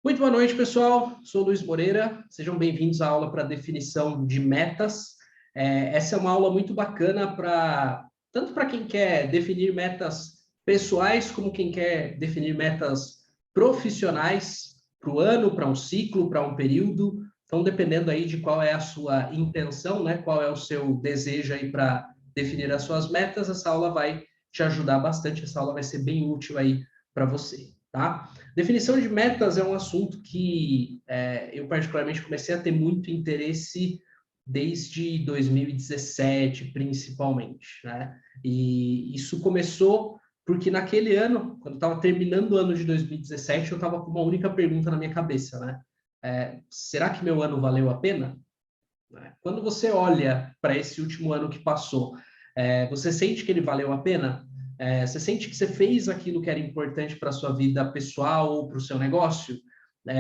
Muito boa noite, pessoal. Sou Luiz Moreira. Sejam bem-vindos à aula para definição de metas. Essa é uma aula muito bacana tanto para quem quer definir metas pessoais, como quem quer definir metas profissionais para o ano, para um ciclo, para um período. Então, dependendo aí de qual é a sua intenção, né? Qual é o seu desejo aí para definir as suas metas, essa aula vai te ajudar bastante. Essa aula vai ser bem útil aí para você, tá? Definição de metas é um assunto que eu particularmente comecei a ter muito interesse desde 2017, principalmente, né? E isso começou porque naquele ano, quando eu estava terminando o ano de 2017, eu estava com uma única pergunta na minha cabeça, né? Será que meu ano valeu a pena? Quando você olha para esse último ano que passou, você sente que ele valeu a pena? Você sente que você fez aquilo que era importante para a sua vida pessoal ou para o seu negócio?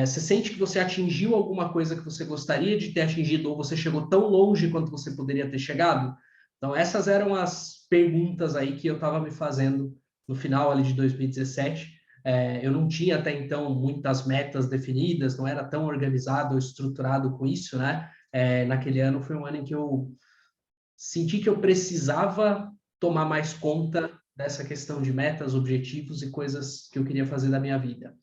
Você sente que você atingiu alguma coisa que você gostaria de ter atingido ou você chegou tão longe quanto você poderia ter chegado? Então, essas eram as perguntas aí que eu estava me fazendo no final ali de 2017. Eu não tinha até então muitas metas definidas, não era tão organizado ou estruturado com isso, né? Naquele ano foi um ano em que eu senti que eu precisava tomar mais conta dessa questão de metas, objetivos e coisas que eu queria fazer da minha vida.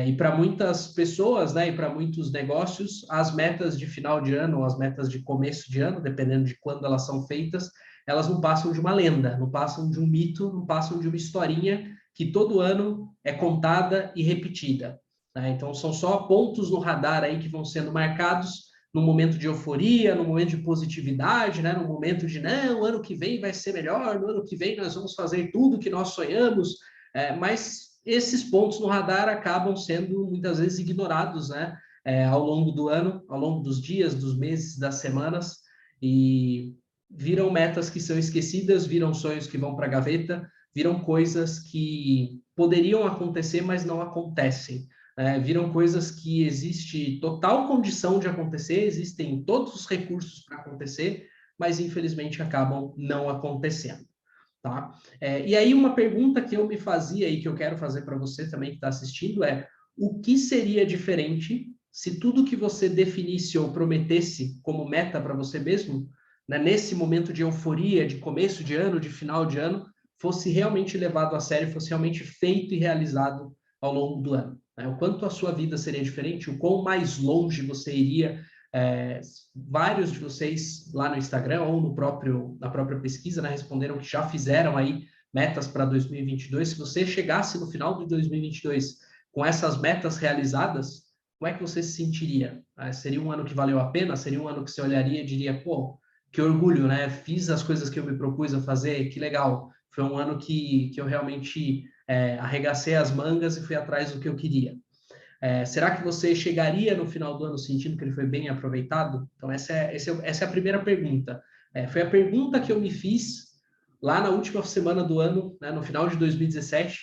E para muitas pessoas, né, e para muitos negócios, as metas de final de ano, ou as metas de começo de ano, dependendo de quando elas são feitas, elas não passam de uma lenda, não passam de um mito, não passam de uma historinha que todo ano é contada e repetida, né? Então, são só pontos no radar aí que vão sendo marcados no momento de euforia, no momento de positividade, né? No momento de, não, ano que vem vai ser melhor, no ano que vem nós vamos fazer tudo que nós sonhamos, mas esses pontos no radar acabam sendo muitas vezes ignorados, né? Ao longo do ano, ao longo dos dias, dos meses, das semanas, e viram metas que são esquecidas, viram sonhos que vão para a gaveta, viram coisas que poderiam acontecer, mas não acontecem. Viram coisas que existe total condição de acontecer, existem todos os recursos para acontecer, mas infelizmente acabam não acontecendo. Tá? E aí uma pergunta que eu me fazia e que eu quero fazer para você também que está assistindo é: o que seria diferente se tudo que você definisse ou prometesse como meta para você mesmo, né, nesse momento de euforia, de começo de ano, de final de ano, fosse realmente levado a sério, fosse realmente feito e realizado ao longo do ano? Né? O quanto a sua vida seria diferente, o quão mais longe você iria. é, Vários de vocês lá no Instagram ou na própria pesquisa, né, responderam que já fizeram aí metas para 2022. Se você chegasse no final de 2022 com essas metas realizadas, como é que você se sentiria? Seria um ano que valeu a pena? Seria um ano que você olharia e diria, pô, que orgulho, né? Fiz as coisas que eu me propus a fazer, que legal. Foi um ano que eu realmente arregacei as mangas e fui atrás do que eu queria. Será que você chegaria no final do ano sentindo que ele foi bem aproveitado? Então, essa é a primeira pergunta. Foi a pergunta que eu me fiz lá na última semana do ano, né, no final de 2017,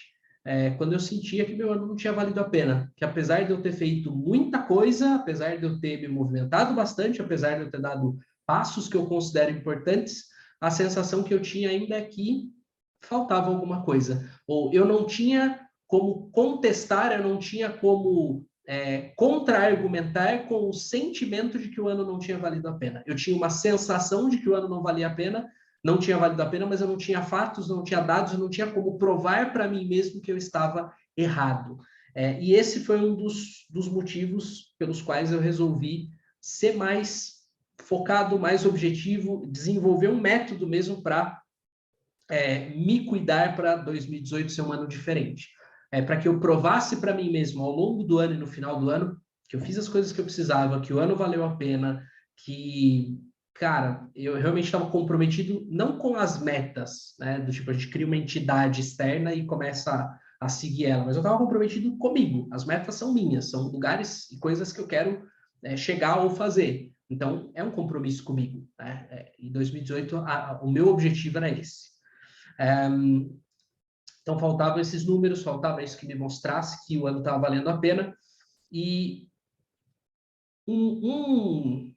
quando eu sentia que meu ano não tinha valido a pena. Que apesar de eu ter feito muita coisa, apesar de eu ter me movimentado bastante, apesar de eu ter dado passos que eu considero importantes, a sensação que eu tinha ainda é que faltava alguma coisa. Ou eu não tinha como contestar, eu não tinha como contra-argumentar com o sentimento de que o ano não tinha valido a pena. Eu tinha uma sensação de que o ano não valia a pena, não tinha valido a pena, mas eu não tinha fatos, não tinha dados, eu não tinha como provar para mim mesmo que eu estava errado. E esse foi um dos motivos pelos quais eu resolvi ser mais focado, mais objetivo, desenvolver um método mesmo para me cuidar para 2018 ser um ano diferente. Para que eu provasse para mim mesmo ao longo do ano e no final do ano que eu fiz as coisas que eu precisava, que o ano valeu a pena, que, cara, eu realmente estava comprometido não com as metas, né? Do tipo, a gente cria uma entidade externa e começa a seguir ela, mas eu estava comprometido comigo. As metas são minhas, são lugares e coisas que eu quero chegar ou fazer. Então, é um compromisso comigo. Né? Em 2018, o meu objetivo era esse. Então, faltavam esses números, faltava isso que me mostrasse que o ano estava valendo a pena. E uma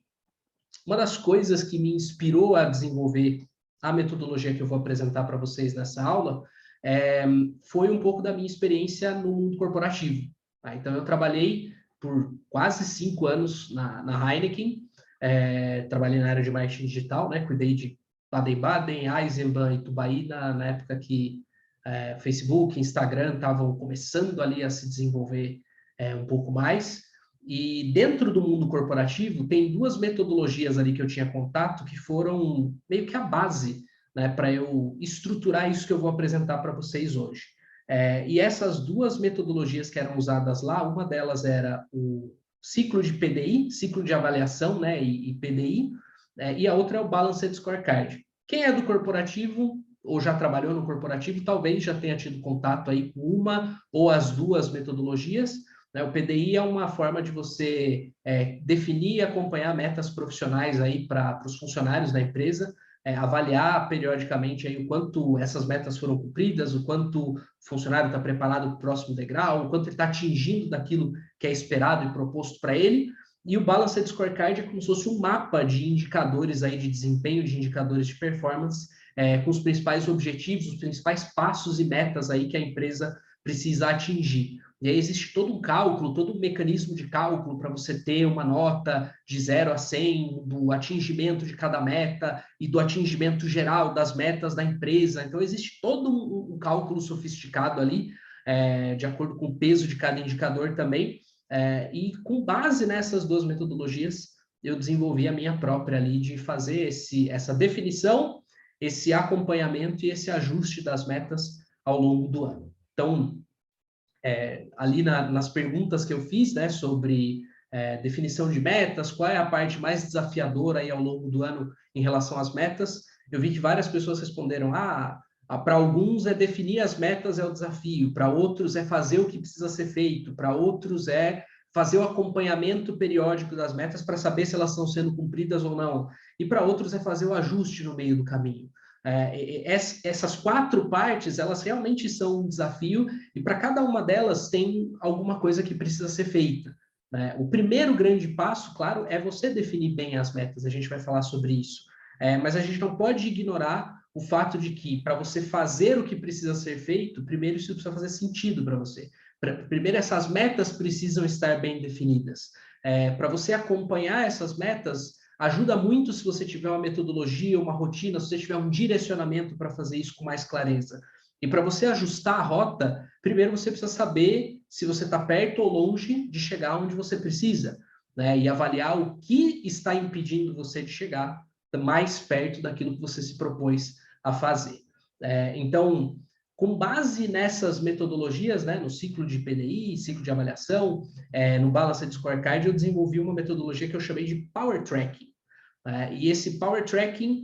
das coisas que me inspirou a desenvolver a metodologia que eu vou apresentar para vocês nessa aula foi um pouco da minha experiência no mundo corporativo. Tá? Então, eu trabalhei por quase 5 anos na Heineken, trabalhei na área de marketing digital, né? Cuidei de Baden-Baden, Eisenbahn e Tubaína, na época que Facebook, Instagram estavam começando ali a se desenvolver um pouco mais. E dentro do mundo corporativo, tem 2 metodologias ali que eu tinha contato que foram meio que a base, né, para eu estruturar isso que eu vou apresentar para vocês hoje. E essas 2 metodologias que eram usadas lá, uma delas era o ciclo de PDI, ciclo de avaliação, né, e PDI, e a outra é o Balanced Scorecard. Quem é do corporativo ou já trabalhou no corporativo, talvez já tenha tido contato aí com uma ou as 2 metodologias. Né? O PDI é uma forma de você definir e acompanhar metas profissionais aí para os funcionários da empresa, avaliar periodicamente aí o quanto essas metas foram cumpridas, o quanto o funcionário está preparado para o próximo degrau, o quanto ele está atingindo daquilo que é esperado e proposto para ele. E o Balanced Scorecard é como se fosse um mapa de indicadores aí de desempenho, de indicadores de performance, com os principais objetivos, os principais passos e metas aí que a empresa precisa atingir. E aí existe todo um cálculo, todo um mecanismo de cálculo para você ter uma nota de 0 a 100 do atingimento de cada meta e do atingimento geral das metas da empresa. Então, existe todo um cálculo sofisticado ali, de acordo com o peso de cada indicador também. E com base nessas 2 metodologias, eu desenvolvi a minha própria ali de fazer essa definição, esse acompanhamento e esse ajuste das metas ao longo do ano. Então, ali nas perguntas que eu fiz, né, sobre definição de metas, qual é a parte mais desafiadora aí ao longo do ano em relação às metas, eu vi que várias pessoas responderam, para alguns definir as metas é o desafio, para outros é fazer o que precisa ser feito, para outros é fazer o acompanhamento periódico das metas para saber se elas estão sendo cumpridas ou não, e para outros é fazer o ajuste no meio do caminho. Essas 4 partes, elas realmente são um desafio, e para cada uma delas tem alguma coisa que precisa ser feita. Né? O primeiro grande passo, claro, é você definir bem as metas, a gente vai falar sobre isso. Mas a gente não pode ignorar o fato de que, para você fazer o que precisa ser feito, primeiro isso precisa fazer sentido para você. Primeiro, essas metas precisam estar bem definidas. Para você acompanhar essas metas, ajuda muito se você tiver uma metodologia, uma rotina, se você tiver um direcionamento para fazer isso com mais clareza. E para você ajustar a rota, primeiro você precisa saber se você está perto ou longe de chegar onde você precisa, né? E avaliar o que está impedindo você de chegar mais perto daquilo que você se propôs a fazer. Então, com base nessas metodologias, né, no ciclo de PDI, ciclo de avaliação, no Balanced Scorecard, eu desenvolvi uma metodologia que eu chamei de Power Tracking. E esse Power Tracking,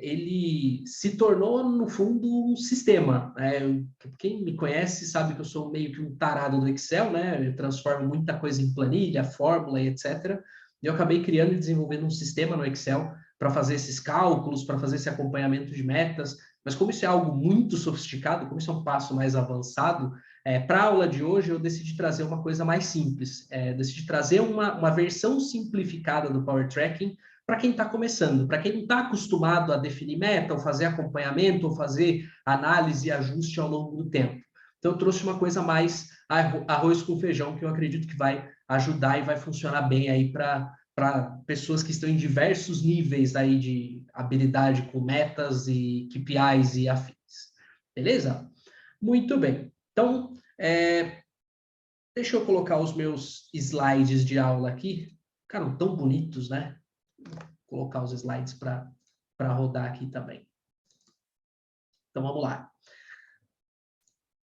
ele se tornou, no fundo, um sistema. Quem me conhece sabe que eu sou meio que um tarado do Excel, né? Eu transformo muita coisa em planilha, fórmula e etc. E eu acabei criando e desenvolvendo um sistema no Excel para fazer esses cálculos, para fazer esse acompanhamento de metas. Mas como isso é algo muito sofisticado, como isso é um passo mais avançado, para a aula de hoje eu decidi trazer uma coisa mais simples. Decidi trazer uma versão simplificada do Power Tracking para quem está começando, para quem não está acostumado a definir meta, ou fazer acompanhamento, ou fazer análise e ajuste ao longo do tempo. Então, eu trouxe uma coisa mais arroz com feijão, que eu acredito que vai ajudar e vai funcionar bem aí para pessoas que estão em diversos níveis aí de habilidade com metas e KPIs e afins. Beleza? Muito bem. Então, deixa eu colocar os meus slides de aula aqui. Ficaram tão bonitos, né? Vou colocar os slides para rodar aqui também. Então, vamos lá.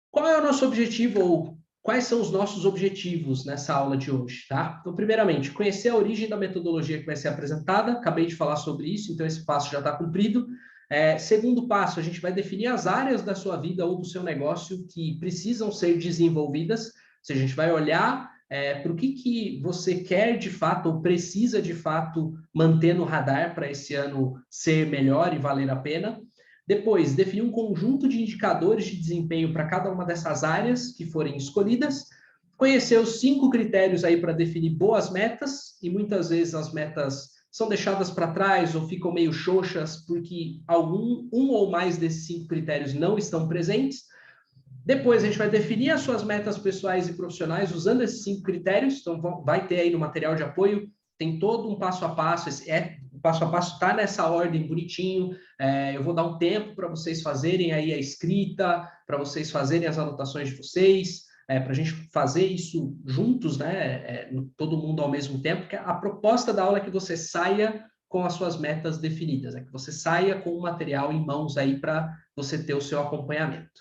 Qual é o nosso objetivo, ou quais são os nossos objetivos nessa aula de hoje, tá? Então, primeiramente, conhecer a origem da metodologia que vai ser apresentada. Acabei de falar sobre isso, então esse passo já está cumprido. Segundo passo, a gente vai definir as áreas da sua vida ou do seu negócio que precisam ser desenvolvidas. Ou seja, a gente vai olhar para o que você quer de fato ou precisa de fato manter no radar para esse ano ser melhor e valer a pena. Depois, definir um conjunto de indicadores de desempenho para cada uma dessas áreas que forem escolhidas. Conhecer os 5 critérios aí para definir boas metas, e muitas vezes as metas são deixadas para trás ou ficam meio xoxas porque um ou mais desses 5 critérios não estão presentes. Depois a gente vai definir as suas metas pessoais e profissionais usando esses 5 critérios. Então, vai ter aí no material de apoio, tem todo um passo a passo. O passo a passo está nessa ordem bonitinho. Eu vou dar um tempo para vocês fazerem aí a escrita, para vocês fazerem as anotações de vocês, para a gente fazer isso juntos, né? Todo mundo ao mesmo tempo. Porque a proposta da aula é que você saia com as suas metas definidas, é que você saia com o material em mãos aí para você ter o seu acompanhamento.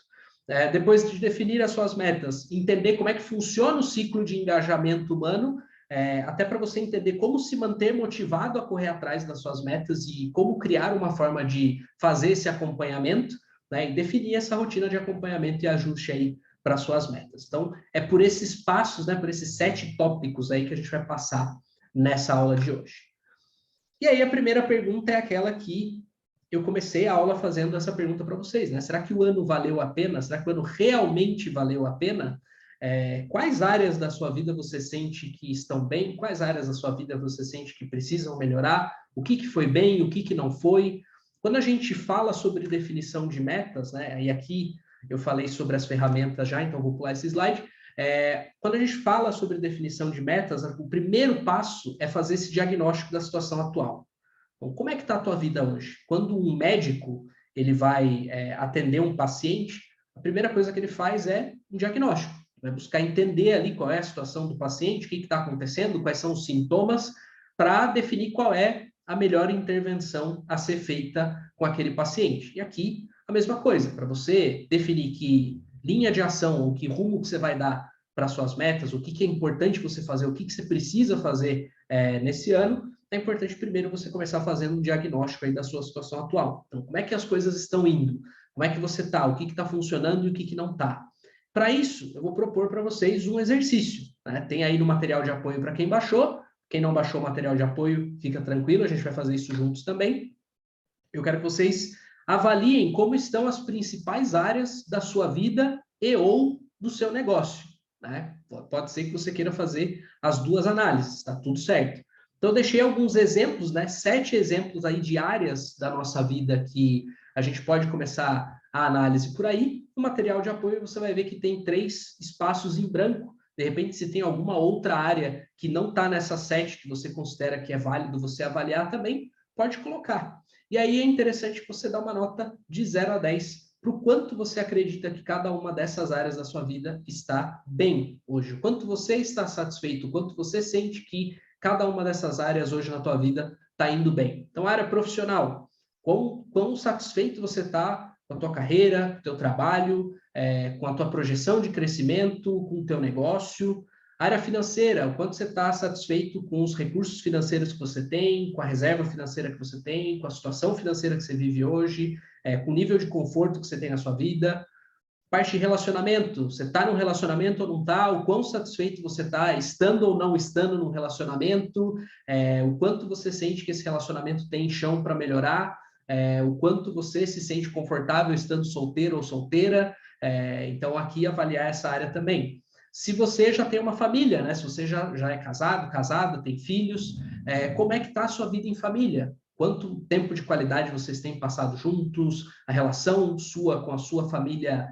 Depois de definir as suas metas, entender como é que funciona o ciclo de engajamento humano, até para você entender como se manter motivado a correr atrás das suas metas e como criar uma forma de fazer esse acompanhamento, né, e definir essa rotina de acompanhamento e ajuste aí para suas metas. Então, é por esses passos, né, por esses 7 tópicos aí que a gente vai passar nessa aula de hoje. E aí a primeira pergunta é aquela que eu comecei a aula fazendo essa pergunta para vocês, né? Será que o ano valeu a pena? Será que o ano realmente valeu a pena? Quais áreas da sua vida você sente que estão bem? Quais áreas da sua vida você sente que precisam melhorar? O que foi bem? O que não foi? Quando a gente fala sobre definição de metas, né? E aqui eu falei sobre as ferramentas já, então vou pular esse slide. Quando a gente fala sobre definição de metas, o primeiro passo é fazer esse diagnóstico da situação atual. Então, como é que está a tua vida hoje? Quando um médico ele vai atender um paciente, a primeira coisa que ele faz é um diagnóstico. Vai buscar entender ali qual é a situação do paciente, o que está acontecendo, quais são os sintomas, para definir qual é a melhor intervenção a ser feita com aquele paciente. E aqui, a mesma coisa, para você definir que linha de ação, ou que rumo que você vai dar para suas metas, o que é importante você fazer, o que você precisa fazer nesse ano, é importante primeiro você começar fazendo um diagnóstico aí da sua situação atual. Então, como é que as coisas estão indo? Como é que você está? O que está funcionando e o que não está? Para isso, eu vou propor para vocês um exercício. Né? Tem aí no material de apoio para quem baixou. Quem não baixou o material de apoio, fica tranquilo, a gente vai fazer isso juntos também. Eu quero que vocês avaliem como estão as principais áreas da sua vida e ou do seu negócio. Né? Pode ser que você queira fazer as duas análises, está tudo certo. Então, eu deixei alguns exemplos, né? 7 exemplos aí de áreas da nossa vida que a gente pode começar a análise por aí. No material de apoio, você vai ver que tem 3 espaços em branco. De repente, se tem alguma outra área que não está nessas 7 que você considera que é válido você avaliar também, pode colocar. E aí é interessante você dar uma nota de 0 a 10 para o quanto você acredita que cada uma dessas áreas da sua vida está bem hoje. O quanto você está satisfeito, o quanto você sente que cada uma dessas áreas hoje na tua vida está indo bem. Então, a área profissional, quão satisfeito você está com a tua carreira, com o teu trabalho, com a tua projeção de crescimento, com o teu negócio. A área financeira, o quanto você está satisfeito com os recursos financeiros que você tem, com a reserva financeira que você tem, com a situação financeira que você vive hoje, com o nível de conforto que você tem na sua vida. Parte de relacionamento, você está num relacionamento ou não está, o quão satisfeito você está estando ou não estando num relacionamento, o quanto você sente que esse relacionamento tem chão para melhorar, o quanto você se sente confortável estando solteiro ou solteira, então aqui avaliar essa área também. Se você já tem uma família, né? Se você já é casado, casada, tem filhos, como é que está a sua vida em família? Quanto tempo de qualidade vocês têm passado juntos, a relação sua com a sua família,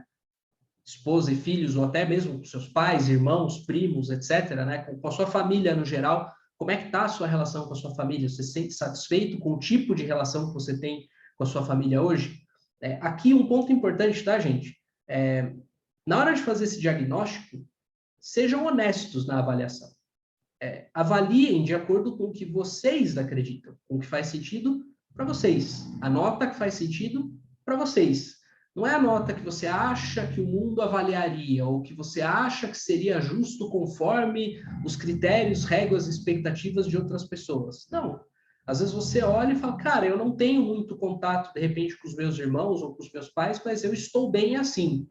esposa e filhos, ou até mesmo com seus pais, irmãos, primos, etc., né? Com a sua família no geral, como é que está a sua relação com a sua família? Você se sente satisfeito com o tipo de relação que você tem com a sua família hoje? Aqui um ponto importante, tá, gente? Na hora de fazer esse diagnóstico, sejam honestos na avaliação. Avaliem de acordo com o que vocês acreditam, com o que faz sentido para vocês. A nota que faz sentido para vocês. Não é a nota que você acha que o mundo avaliaria, ou que você acha que seria justo conforme os critérios, regras, expectativas de outras pessoas. Não. Às vezes você olha e fala, cara, eu não tenho muito contato, de repente, com os meus irmãos ou com os meus pais, mas eu estou bem assim.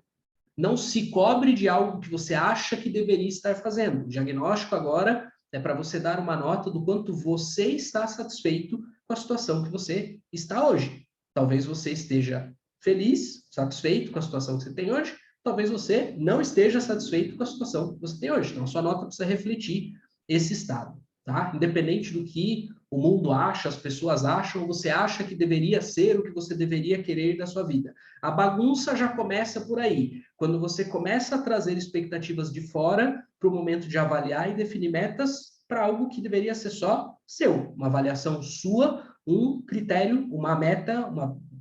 Não se cobre de algo que você acha que deveria estar fazendo. O diagnóstico agora é para você dar uma nota do quanto você está satisfeito com a situação que você está hoje. Talvez você esteja feliz, satisfeito com a situação que você tem hoje, talvez você não esteja satisfeito com a situação que você tem hoje. Então, a sua nota precisa refletir esse estado, tá? Independente do que o mundo acha, as pessoas acham, você acha que deveria ser o que você deveria querer da sua vida. A bagunça já começa por aí. quando você começa a trazer expectativas de fora para o momento de avaliar e definir metas para algo que deveria ser só seu, uma avaliação sua, um critério, uma meta,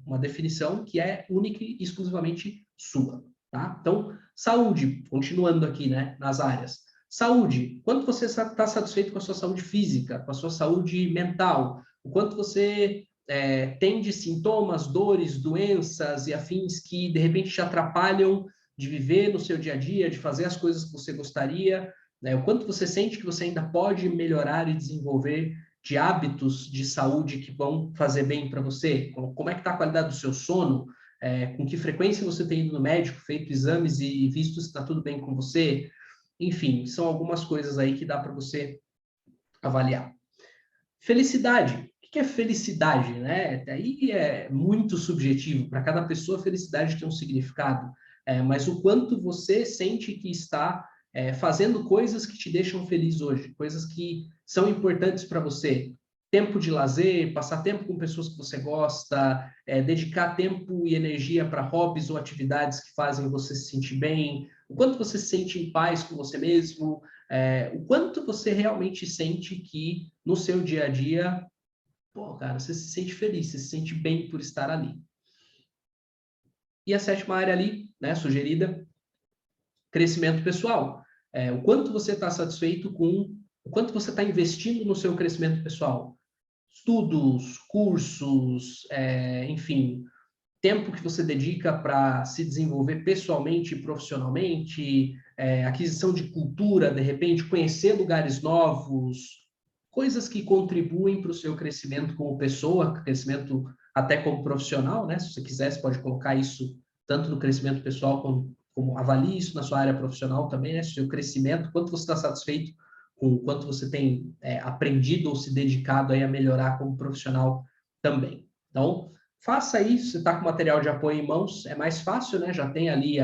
uma definição que é única e exclusivamente sua, tá? Então, saúde, continuando aqui, né, nas áreas. Saúde, quanto você está satisfeito com a sua saúde física, com a sua saúde mental, o quanto você tem de sintomas, dores, doenças e afins que, de repente, te atrapalham de viver no seu dia a dia, de fazer as coisas que você gostaria, né? O quanto você sente que você ainda pode melhorar e desenvolver de hábitos de saúde que vão fazer bem para você? Como é que está a qualidade do seu sono? Com que frequência você tem ido no médico, feito exames e visto se está tudo bem com você? Enfim, são algumas coisas aí que dá para você avaliar. Felicidade. O que é felicidade, né? Aí é muito subjetivo. Para cada pessoa, felicidade tem um significado. Mas o quanto você sente que está fazendo coisas que te deixam feliz hoje, coisas que são importantes para você. Tempo de lazer, passar tempo com pessoas que você gosta, dedicar tempo e energia para hobbies ou atividades que fazem você se sentir bem, o quanto você se sente em paz com você mesmo, o quanto você realmente sente que no seu dia a dia, pô, cara, você se sente feliz, você se sente bem por estar ali. E a sétima área ali, né, sugerida, crescimento pessoal. O quanto você está satisfeito com o quanto você está investindo no seu crescimento pessoal. Estudos, cursos, enfim, tempo que você dedica para se desenvolver pessoalmente e profissionalmente, aquisição de cultura, de repente, conhecer lugares novos, coisas que contribuem para o seu crescimento como pessoa, crescimento até como profissional, né? Se você quiser, você pode colocar isso tanto no crescimento pessoal como avalie isso na sua área profissional também, né? Seu crescimento, quanto você está satisfeito com o quanto você tem aprendido ou se dedicado aí a melhorar como profissional também. Então, faça isso, você está com material de apoio em mãos, é mais fácil, né? Já tem ali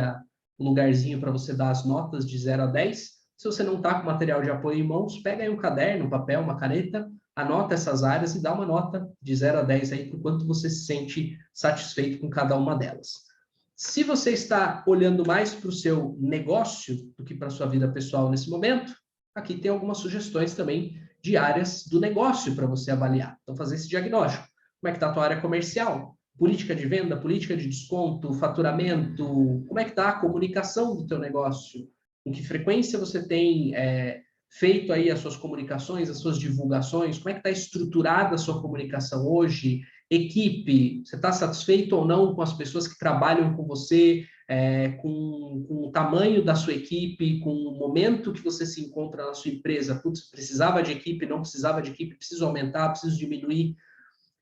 o lugarzinho para você dar as notas de 0 a 10. Se você não está com material de apoio em mãos, pega aí um caderno, um papel, uma caneta, anota essas áreas e dá uma nota de 0 a 10 aí, por quanto você se sente satisfeito com cada uma delas. Se você está olhando mais para o seu negócio do que para a sua vida pessoal nesse momento, aqui tem algumas sugestões também de áreas do negócio para você avaliar. Então, fazer esse diagnóstico. Como é que está a tua área comercial? Política de venda, política de desconto, faturamento? Como é que está a comunicação do teu negócio? Com que frequência você tem feito aí as suas comunicações, as suas divulgações? Como é que está estruturada a sua comunicação hoje? Equipe, você está satisfeito ou não com as pessoas que trabalham com você, com o tamanho da sua equipe, com o momento que você se encontra na sua empresa? Putz, precisava de equipe, não precisava de equipe, preciso aumentar, preciso diminuir.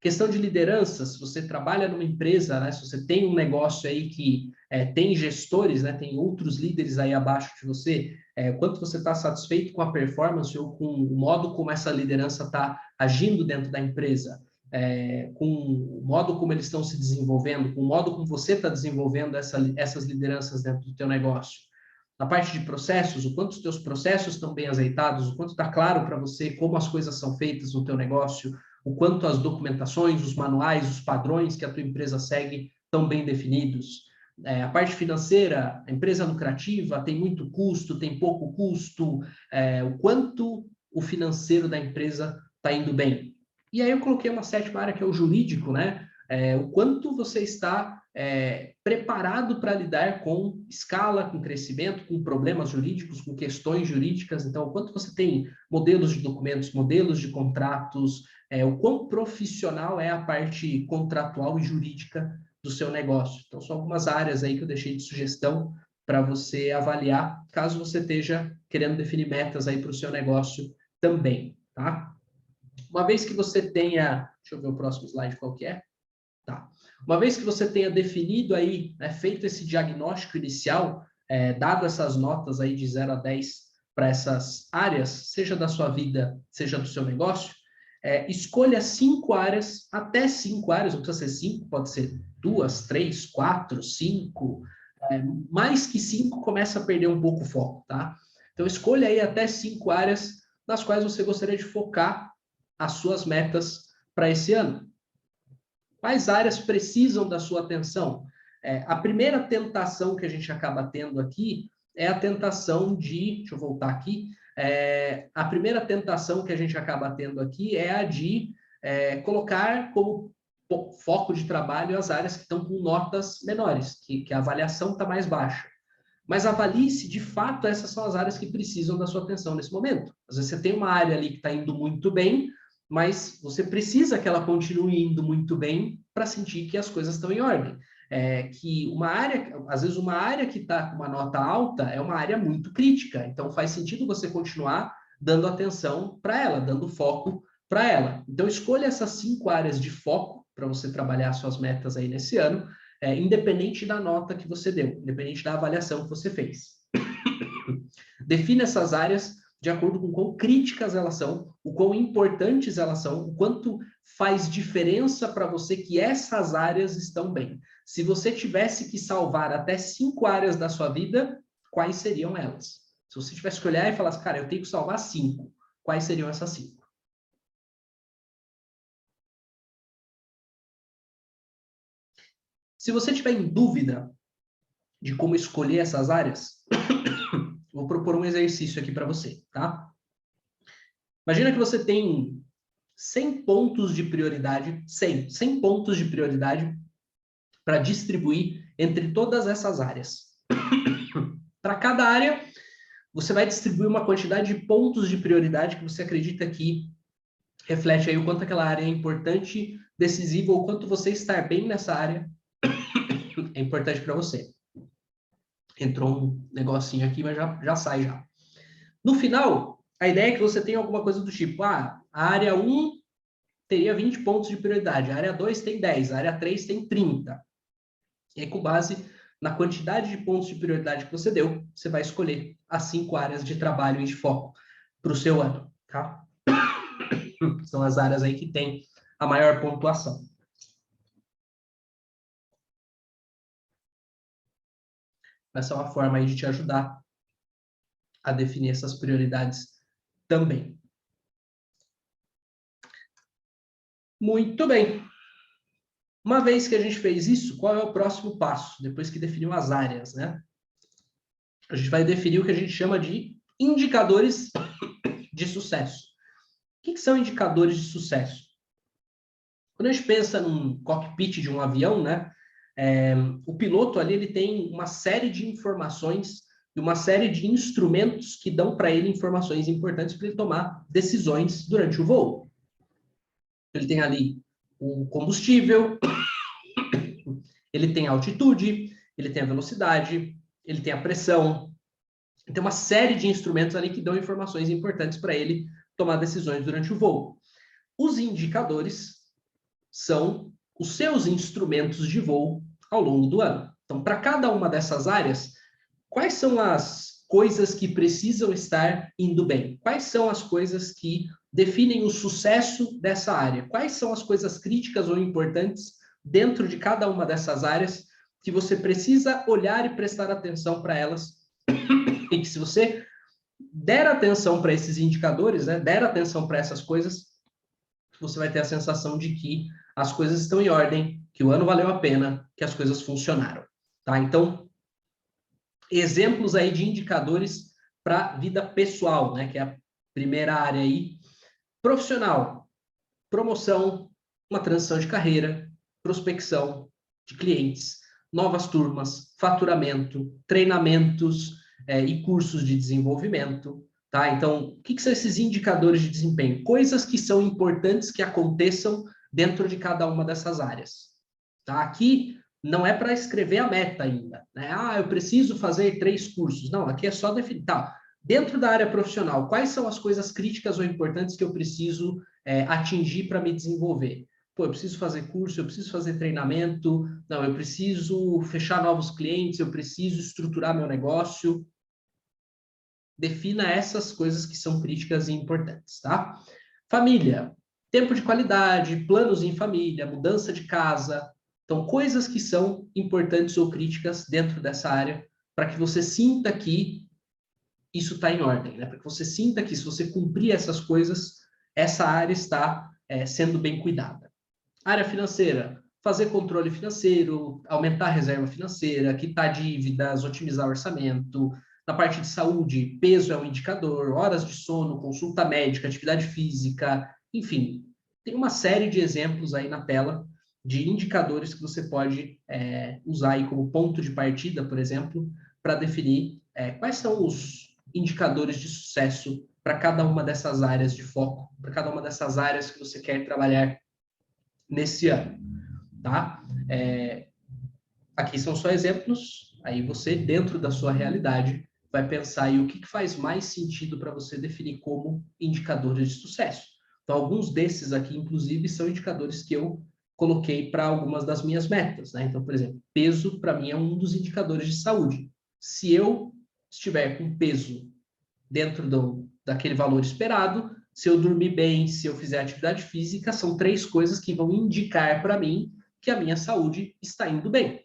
Questão de liderança, se você trabalha numa empresa, né, se você tem um negócio aí que tem gestores, né, tem outros líderes aí abaixo de você, quanto você está satisfeito com a performance ou com o modo como essa liderança está agindo dentro da empresa, com o modo como eles estão se desenvolvendo, com o modo como você está desenvolvendo essas lideranças dentro do teu negócio. Na parte de processos, o quanto os teus processos estão bem azeitados, o quanto está claro para você como as coisas são feitas no teu negócio, o quanto as documentações, os manuais, os padrões que a tua empresa segue estão bem definidos. A parte financeira, a empresa lucrativa tem muito custo, tem pouco custo, o quanto o financeiro da empresa está indo bem. E aí eu coloquei uma sétima área que é o jurídico, né? O quanto você está preparado para lidar com escala, com crescimento, com problemas jurídicos, com questões jurídicas. Então, o quanto você tem modelos de documentos, modelos de contratos, o quão profissional é a parte contratual e jurídica do seu negócio. Então, são algumas áreas aí que eu deixei de sugestão para você avaliar, caso você esteja querendo definir metas aí para o seu negócio também, tá? Uma vez que você tenha... Deixa eu ver o próximo slide qual que é. Tá. Uma vez que você tenha definido aí, né, feito esse diagnóstico inicial, dado essas notas aí de 0 a 10 para essas áreas, seja da sua vida, seja do seu negócio, escolha 5 áreas, até 5 áreas, não precisa ser 5, pode ser 2, 3, 4, 5, mais que 5 começa a perder um pouco o foco, tá? Então, escolha aí até 5 áreas nas quais você gostaria de focar as suas metas para esse ano. Quais áreas precisam da sua atenção? A primeira tentação que a gente acaba tendo aqui é a tentação de... Deixa eu voltar aqui. A primeira tentação que a gente acaba tendo aqui é a de colocar como foco de trabalho as áreas que estão com notas menores, que a avaliação está mais baixa. Mas avalie se, de fato, essas são as áreas que precisam da sua atenção nesse momento. Às vezes você tem uma área ali que está indo muito bem, mas você precisa que ela continue indo muito bem para sentir que as coisas estão em ordem. Que uma área, às vezes uma área que está com uma nota alta é uma área muito crítica, então faz sentido você continuar dando atenção para ela, dando foco para ela. Então escolha essas 5 áreas de foco para você trabalhar suas metas aí nesse ano, independente da nota que você deu, independente da avaliação que você fez. Defina essas áreas de acordo com quão críticas elas são, o quão importantes elas são, o quanto faz diferença para você que essas áreas estão bem. Se você tivesse que salvar até 5 áreas da sua vida, quais seriam elas? Se você tivesse que olhar e falar assim, cara, eu tenho que salvar 5, quais seriam essas 5? Se você tiver em dúvida de como escolher essas áreas, vou propor um exercício aqui para você, tá? Imagina que você tem 100 pontos de prioridade, 100 pontos de prioridade para distribuir entre todas essas áreas. Para cada área, você vai distribuir uma quantidade de pontos de prioridade que você acredita que reflete aí o quanto aquela área é importante, decisiva, ou quanto você estar bem nessa área é importante para você. Entrou um negocinho aqui, mas já sai já. No final, a ideia é que você tenha alguma coisa do tipo, a área 1 teria 20 pontos de prioridade, a área 2 tem 10, a área 3 tem 30. E aí, com base na quantidade de pontos de prioridade que você deu, você vai escolher as 5 áreas de trabalho e de foco para o seu ano, tá? São as áreas aí que tem a maior pontuação. Essa é uma forma aí de te ajudar a definir essas prioridades também. Muito bem. Uma vez que a gente fez isso, qual é o próximo passo? Depois que definiu as áreas, né? A gente vai definir o que a gente chama de indicadores de sucesso. O que são indicadores de sucesso? Quando a gente pensa num cockpit de um avião, né? O piloto ali ele tem uma série de informações e uma série de instrumentos que dão para ele informações importantes para ele tomar decisões durante o voo. Ele tem ali o combustível, ele tem a altitude, ele tem a velocidade, ele tem a pressão. Tem uma série de instrumentos ali que dão informações importantes para ele tomar decisões durante o voo. Os indicadores são os seus instrumentos de voo ao longo do ano. Então, para cada uma dessas áreas, quais são as coisas que precisam estar indo bem? Quais são as coisas que definem o sucesso dessa área? Quais são as coisas críticas ou importantes dentro de cada uma dessas áreas que você precisa olhar e prestar atenção para elas? E que se você der atenção para esses indicadores, né, der atenção para essas coisas, você vai ter a sensação de que as coisas estão em ordem, que o ano valeu a pena, que as coisas funcionaram. Tá? Então, exemplos aí de indicadores para vida pessoal, né, que é a primeira área aí. Profissional, promoção, uma transição de carreira, prospecção de clientes, novas turmas, faturamento, treinamentos e cursos de desenvolvimento. Tá? Então, o que são esses indicadores de desempenho? Coisas que são importantes que aconteçam dentro de cada uma dessas áreas. Tá? Aqui não é para escrever a meta ainda. Né? Eu preciso fazer 3 cursos. Não, aqui é só definir. Tá. Dentro da área profissional, quais são as coisas críticas ou importantes que eu preciso atingir para me desenvolver? Pô, eu preciso fazer curso, eu preciso fazer treinamento, não, eu preciso fechar novos clientes, eu preciso estruturar meu negócio. Defina essas coisas que são críticas e importantes, tá? Família, tempo de qualidade, planos em família, mudança de casa. Então, coisas que são importantes ou críticas dentro dessa área, para que você sinta que isso está em ordem, né? Para que você sinta que se você cumprir essas coisas, essa área está sendo bem cuidada. Área financeira, fazer controle financeiro, aumentar a reserva financeira, quitar dívidas, otimizar o orçamento. Na parte de saúde, peso é um indicador, horas de sono, consulta médica, atividade física, enfim, tem uma série de exemplos aí na tela de indicadores que você pode usar aí como ponto de partida, por exemplo, para definir quais são os indicadores de sucesso para cada uma dessas áreas de foco, para cada uma dessas áreas que você quer trabalhar nesse ano, tá? Aqui são só exemplos, aí você, dentro da sua realidade, vai pensar aí o que faz mais sentido para você definir como indicadores de sucesso. Então, alguns desses aqui, inclusive, são indicadores que eu coloquei para algumas das minhas metas, né? Então, por exemplo, peso, para mim, é um dos indicadores de saúde. Se eu estiver com peso dentro daquele valor esperado, se eu dormir bem, se eu fizer atividade física, são 3 coisas que vão indicar para mim que a minha saúde está indo bem.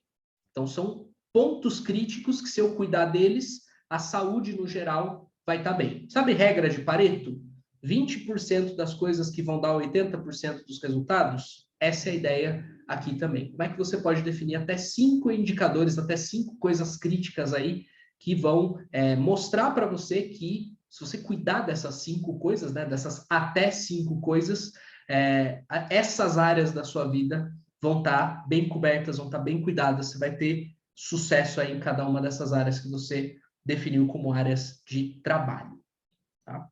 Então, são pontos críticos que, se eu cuidar deles, a saúde, no geral, vai estar bem. Sabe regra de Pareto? 20% das coisas que vão dar 80% dos resultados? Essa é a ideia aqui também. Como é que você pode definir até 5 indicadores, até 5 coisas críticas aí que vão mostrar para você que, se você cuidar dessas 5 coisas, né, dessas até 5 coisas, essas áreas da sua vida vão estar bem cobertas, vão estar bem cuidadas, você vai ter sucesso aí em cada uma dessas áreas que você definiu como áreas de trabalho, tá?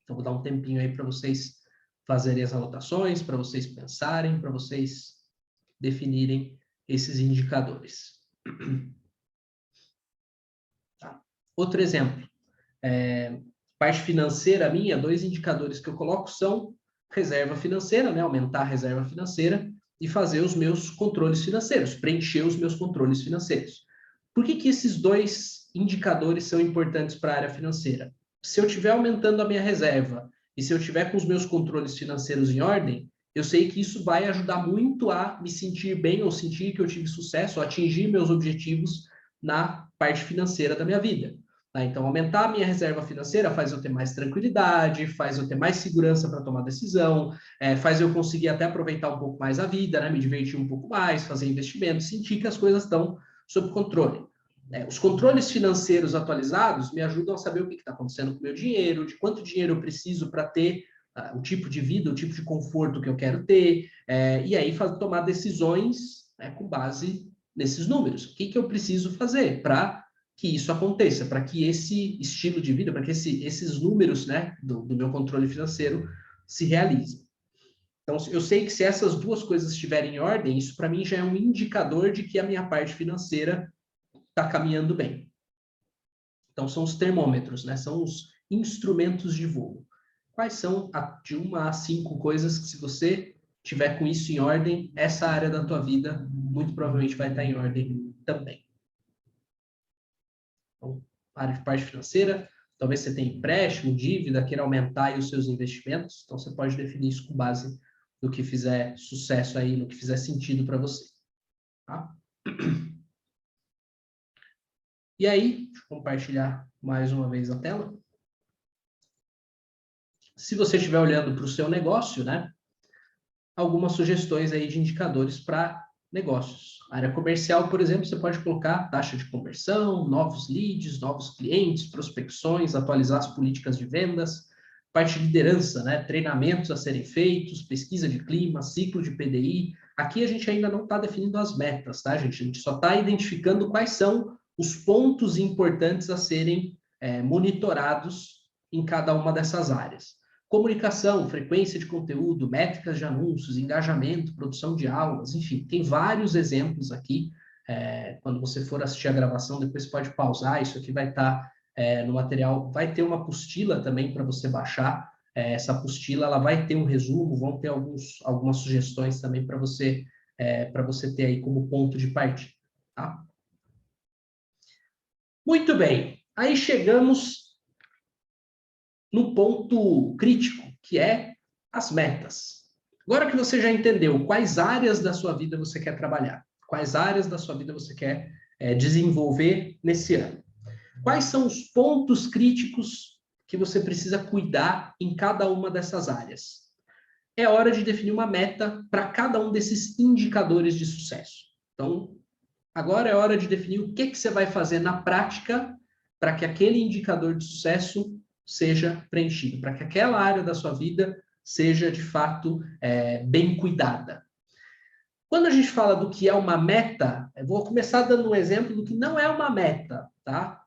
Então, vou dar um tempinho aí para vocês fazerem as anotações, para vocês pensarem, para vocês definirem esses indicadores. Tá? Outro exemplo, parte financeira minha, 2 indicadores que eu coloco são reserva financeira, né? Aumentar a reserva financeira e fazer os meus controles financeiros, preencher os meus controles financeiros. Por que esses 2 indicadores são importantes para a área financeira? Se eu estiver aumentando a minha reserva e se eu estiver com os meus controles financeiros em ordem, eu sei que isso vai ajudar muito a me sentir bem ou sentir que eu tive sucesso, ou atingir meus objetivos na parte financeira da minha vida. Tá? Então, aumentar a minha reserva financeira faz eu ter mais tranquilidade, faz eu ter mais segurança para tomar decisão, faz eu conseguir até aproveitar um pouco mais a vida, né? Me divertir um pouco mais, fazer investimentos, sentir que as coisas estão sob controle. Os controles financeiros atualizados me ajudam a saber o que está acontecendo com o meu dinheiro, de quanto dinheiro eu preciso para ter o tipo de vida, o tipo de conforto que eu quero ter, e aí tomar decisões com base nesses números. O que eu preciso fazer para que isso aconteça, para que esse estilo de vida, para que esses números, né, do meu controle financeiro se realizem. Então, eu sei que se essas 2 coisas estiverem em ordem, isso para mim já é um indicador de que a minha parte financeira está caminhando bem. Então, são os termômetros, né? São os instrumentos de voo. Quais são de 1 a 5 coisas que, se você tiver com isso em ordem, essa área da tua vida muito provavelmente vai estar em ordem também. Então, parte financeira, talvez você tenha empréstimo, dívida, queira aumentar aí os seus investimentos, então você pode definir isso com base no que fizer sucesso aí, no que fizer sentido para você. Tá? E aí, deixa eu compartilhar mais uma vez a tela. Se você estiver olhando para o seu negócio, né, algumas sugestões aí de indicadores para negócios. A área comercial, por exemplo, você pode colocar taxa de conversão, novos leads, novos clientes, prospecções, atualizar as políticas de vendas, parte de liderança, né, treinamentos a serem feitos, pesquisa de clima, ciclo de PDI. Aqui a gente ainda não está definindo as metas, tá, gente? A gente só está identificando quais são os pontos importantes a serem monitorados em cada uma dessas áreas. Comunicação, frequência de conteúdo, métricas de anúncios, engajamento, produção de aulas, enfim, tem vários exemplos aqui. Quando você for assistir a gravação, depois você pode pausar, isso aqui vai estar no material, vai ter uma apostila também para você baixar. Essa apostila ela vai ter um resumo, vão ter algumas sugestões também para você ter aí como ponto de partida. Tá? Muito bem, aí chegamos no ponto crítico, que é as metas. Agora que você já entendeu quais áreas da sua vida você quer trabalhar, quais áreas da sua vida você quer desenvolver nesse ano, quais são os pontos críticos que você precisa cuidar em cada uma dessas áreas? é hora de definir uma meta para cada um desses indicadores de sucesso. Então, agora é hora de definir o que você vai fazer na prática para que aquele indicador de sucesso seja preenchido, para que aquela área da sua vida seja, de fato, bem cuidada. Quando a gente fala do que é uma meta, eu vou começar dando um exemplo do que não é uma meta, tá?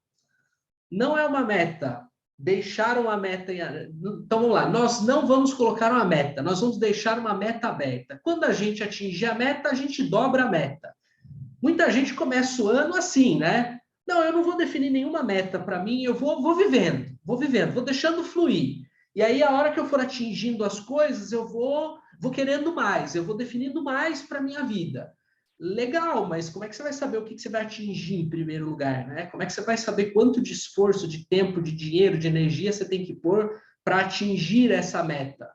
Não é uma meta. Deixar uma meta em... Então, vamos lá. Nós não vamos colocar uma meta. Nós vamos deixar uma meta aberta. Quando a gente atingir a meta, a gente dobra a meta. Muita gente começa o ano assim, né? Não, eu não vou definir nenhuma meta para mim. Eu vou vivendo, vou deixando fluir. E aí, a hora que eu for atingindo as coisas, eu vou querendo mais. Eu vou definindo mais para minha vida. Legal, mas como é que você vai saber o que você vai atingir em primeiro lugar, né? Como é que você vai saber quanto de esforço, de tempo, de dinheiro, de energia você tem que pôr para atingir essa meta?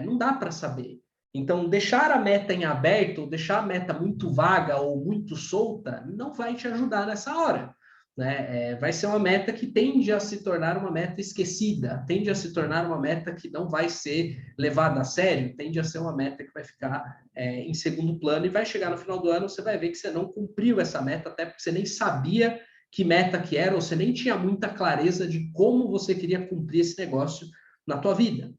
Não dá para saber. Então, deixar a meta em aberto, ou deixar a meta muito vaga ou muito solta, não vai te ajudar nessa hora. Né? Vai ser uma meta que tende a se tornar uma meta esquecida, tende a se tornar uma meta que não vai ser levada a sério, tende a ser uma meta que vai ficar em segundo plano e vai chegar no final do ano, você vai ver que você não cumpriu essa meta, até porque você nem sabia que meta que era, ou você nem tinha muita clareza de como você queria cumprir esse negócio na tua vida.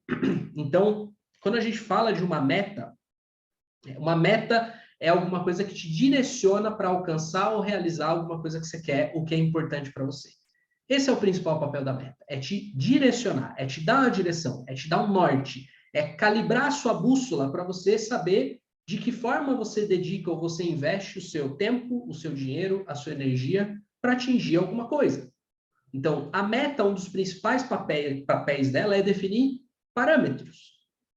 Então, quando a gente fala de uma meta é alguma coisa que te direciona para alcançar ou realizar alguma coisa que você quer, o que é importante para você. Esse é o principal papel da meta, é te direcionar, é te dar uma direção, é te dar um norte, é calibrar a sua bússola para você saber de que forma você dedica ou você investe o seu tempo, o seu dinheiro, a sua energia para atingir alguma coisa. Então, a meta, um dos principais papéis dela é definir parâmetros,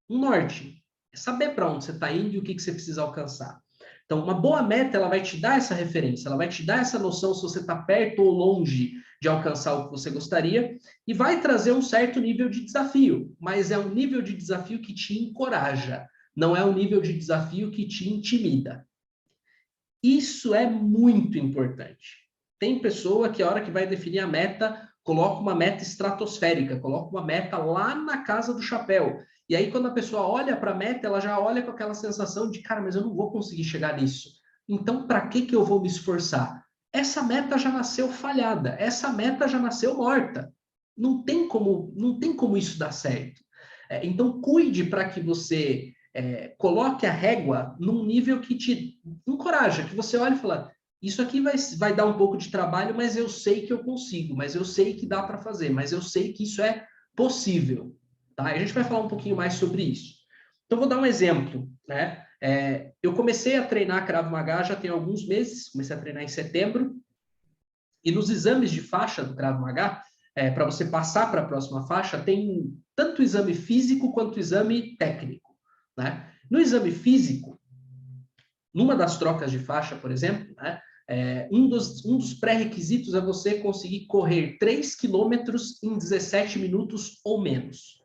um norte, é saber para onde você está indo e o que você precisa alcançar. Então, uma boa meta, ela vai te dar essa referência, ela vai te dar essa noção se você está perto ou longe de alcançar o que você gostaria e vai trazer um certo nível de desafio, mas é um nível de desafio que te encoraja, não é um nível de desafio que te intimida. Isso é muito importante. Tem pessoa que a hora que vai definir a meta, coloca uma meta estratosférica, coloca uma meta lá na casa do chapéu. E aí, quando a pessoa olha para a meta, ela já olha com aquela sensação de, cara, mas eu não vou conseguir chegar nisso. Então, para que eu vou me esforçar? Essa meta já nasceu falhada, essa meta já nasceu morta. Não tem como isso dar certo. Então, cuide para que você coloque a régua num nível que te encoraja, que você olhe e fala, isso aqui vai dar um pouco de trabalho, mas eu sei que eu consigo, mas eu sei que dá para fazer, mas eu sei que isso é possível. Tá? A gente vai falar um pouquinho mais sobre isso. Então, vou dar um exemplo. Né? Eu comecei a treinar Krav Maga já tem alguns meses, comecei a treinar em setembro, e nos exames de faixa do Krav Maga, para você passar para a próxima faixa, tem tanto o exame físico quanto o exame técnico. Né? No exame físico, numa das trocas de faixa, por exemplo, né, um dos pré-requisitos é você conseguir correr 3 quilômetros em 17 minutos ou menos.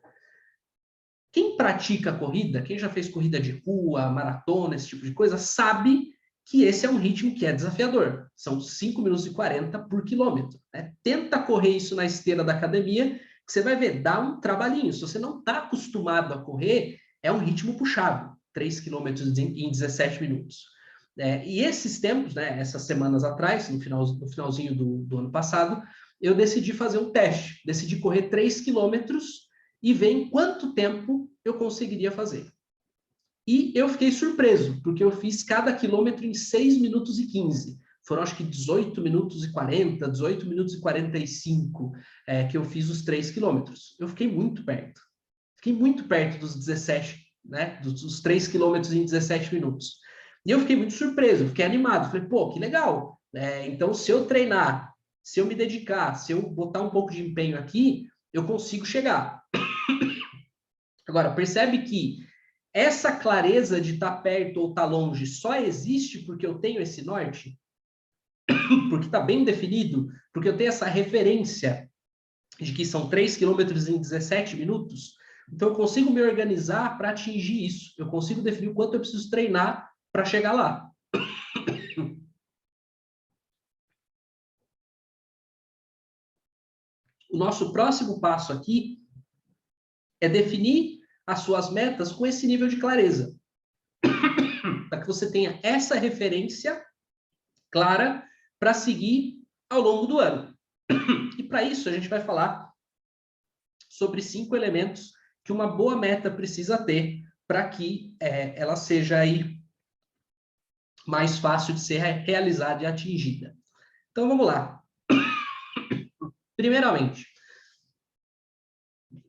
Quem pratica corrida, quem já fez corrida de rua, maratona, esse tipo de coisa, sabe que esse é um ritmo que é desafiador. São 5 minutos e 40 por quilômetro. Né? Tenta correr isso na esteira da academia, que você vai ver, dá um trabalhinho. Se você não está acostumado a correr, é um ritmo puxado, 3 quilômetros em 17 minutos. E esses tempos, né, essas semanas atrás, no finalzinho do ano passado, eu decidi fazer um teste. Decidi correr 3 quilômetros e ver em quanto tempo eu conseguiria fazer. E eu fiquei surpreso, porque eu fiz cada quilômetro em 6 minutos e 15. Foram, acho que, 18 minutos e 40, 18 minutos e 45 que eu fiz os 3 quilômetros. Eu fiquei muito perto. Fiquei muito perto dos 17, né? Dos 3 quilômetros em 17 minutos. E eu fiquei muito surpreso, fiquei animado. Falei, pô, que legal. Então, se eu treinar, se eu me dedicar, se eu botar um pouco de empenho aqui, eu consigo chegar. Agora, percebe que essa clareza de estar perto ou estar longe só existe porque eu tenho esse norte? Porque está bem definido? Porque eu tenho essa referência de que são 3 quilômetros em 17 minutos? Então, eu consigo me organizar para atingir isso. Eu consigo definir o quanto eu preciso treinar para chegar lá. O nosso próximo passo aqui é definir as suas metas com esse nível de clareza. Para que você tenha essa referência clara para seguir ao longo do ano. E para isso, a gente vai falar sobre 5 elementos que uma boa meta precisa ter para que ela seja aí mais fácil de ser realizada e atingida. Então, vamos lá. Primeiramente,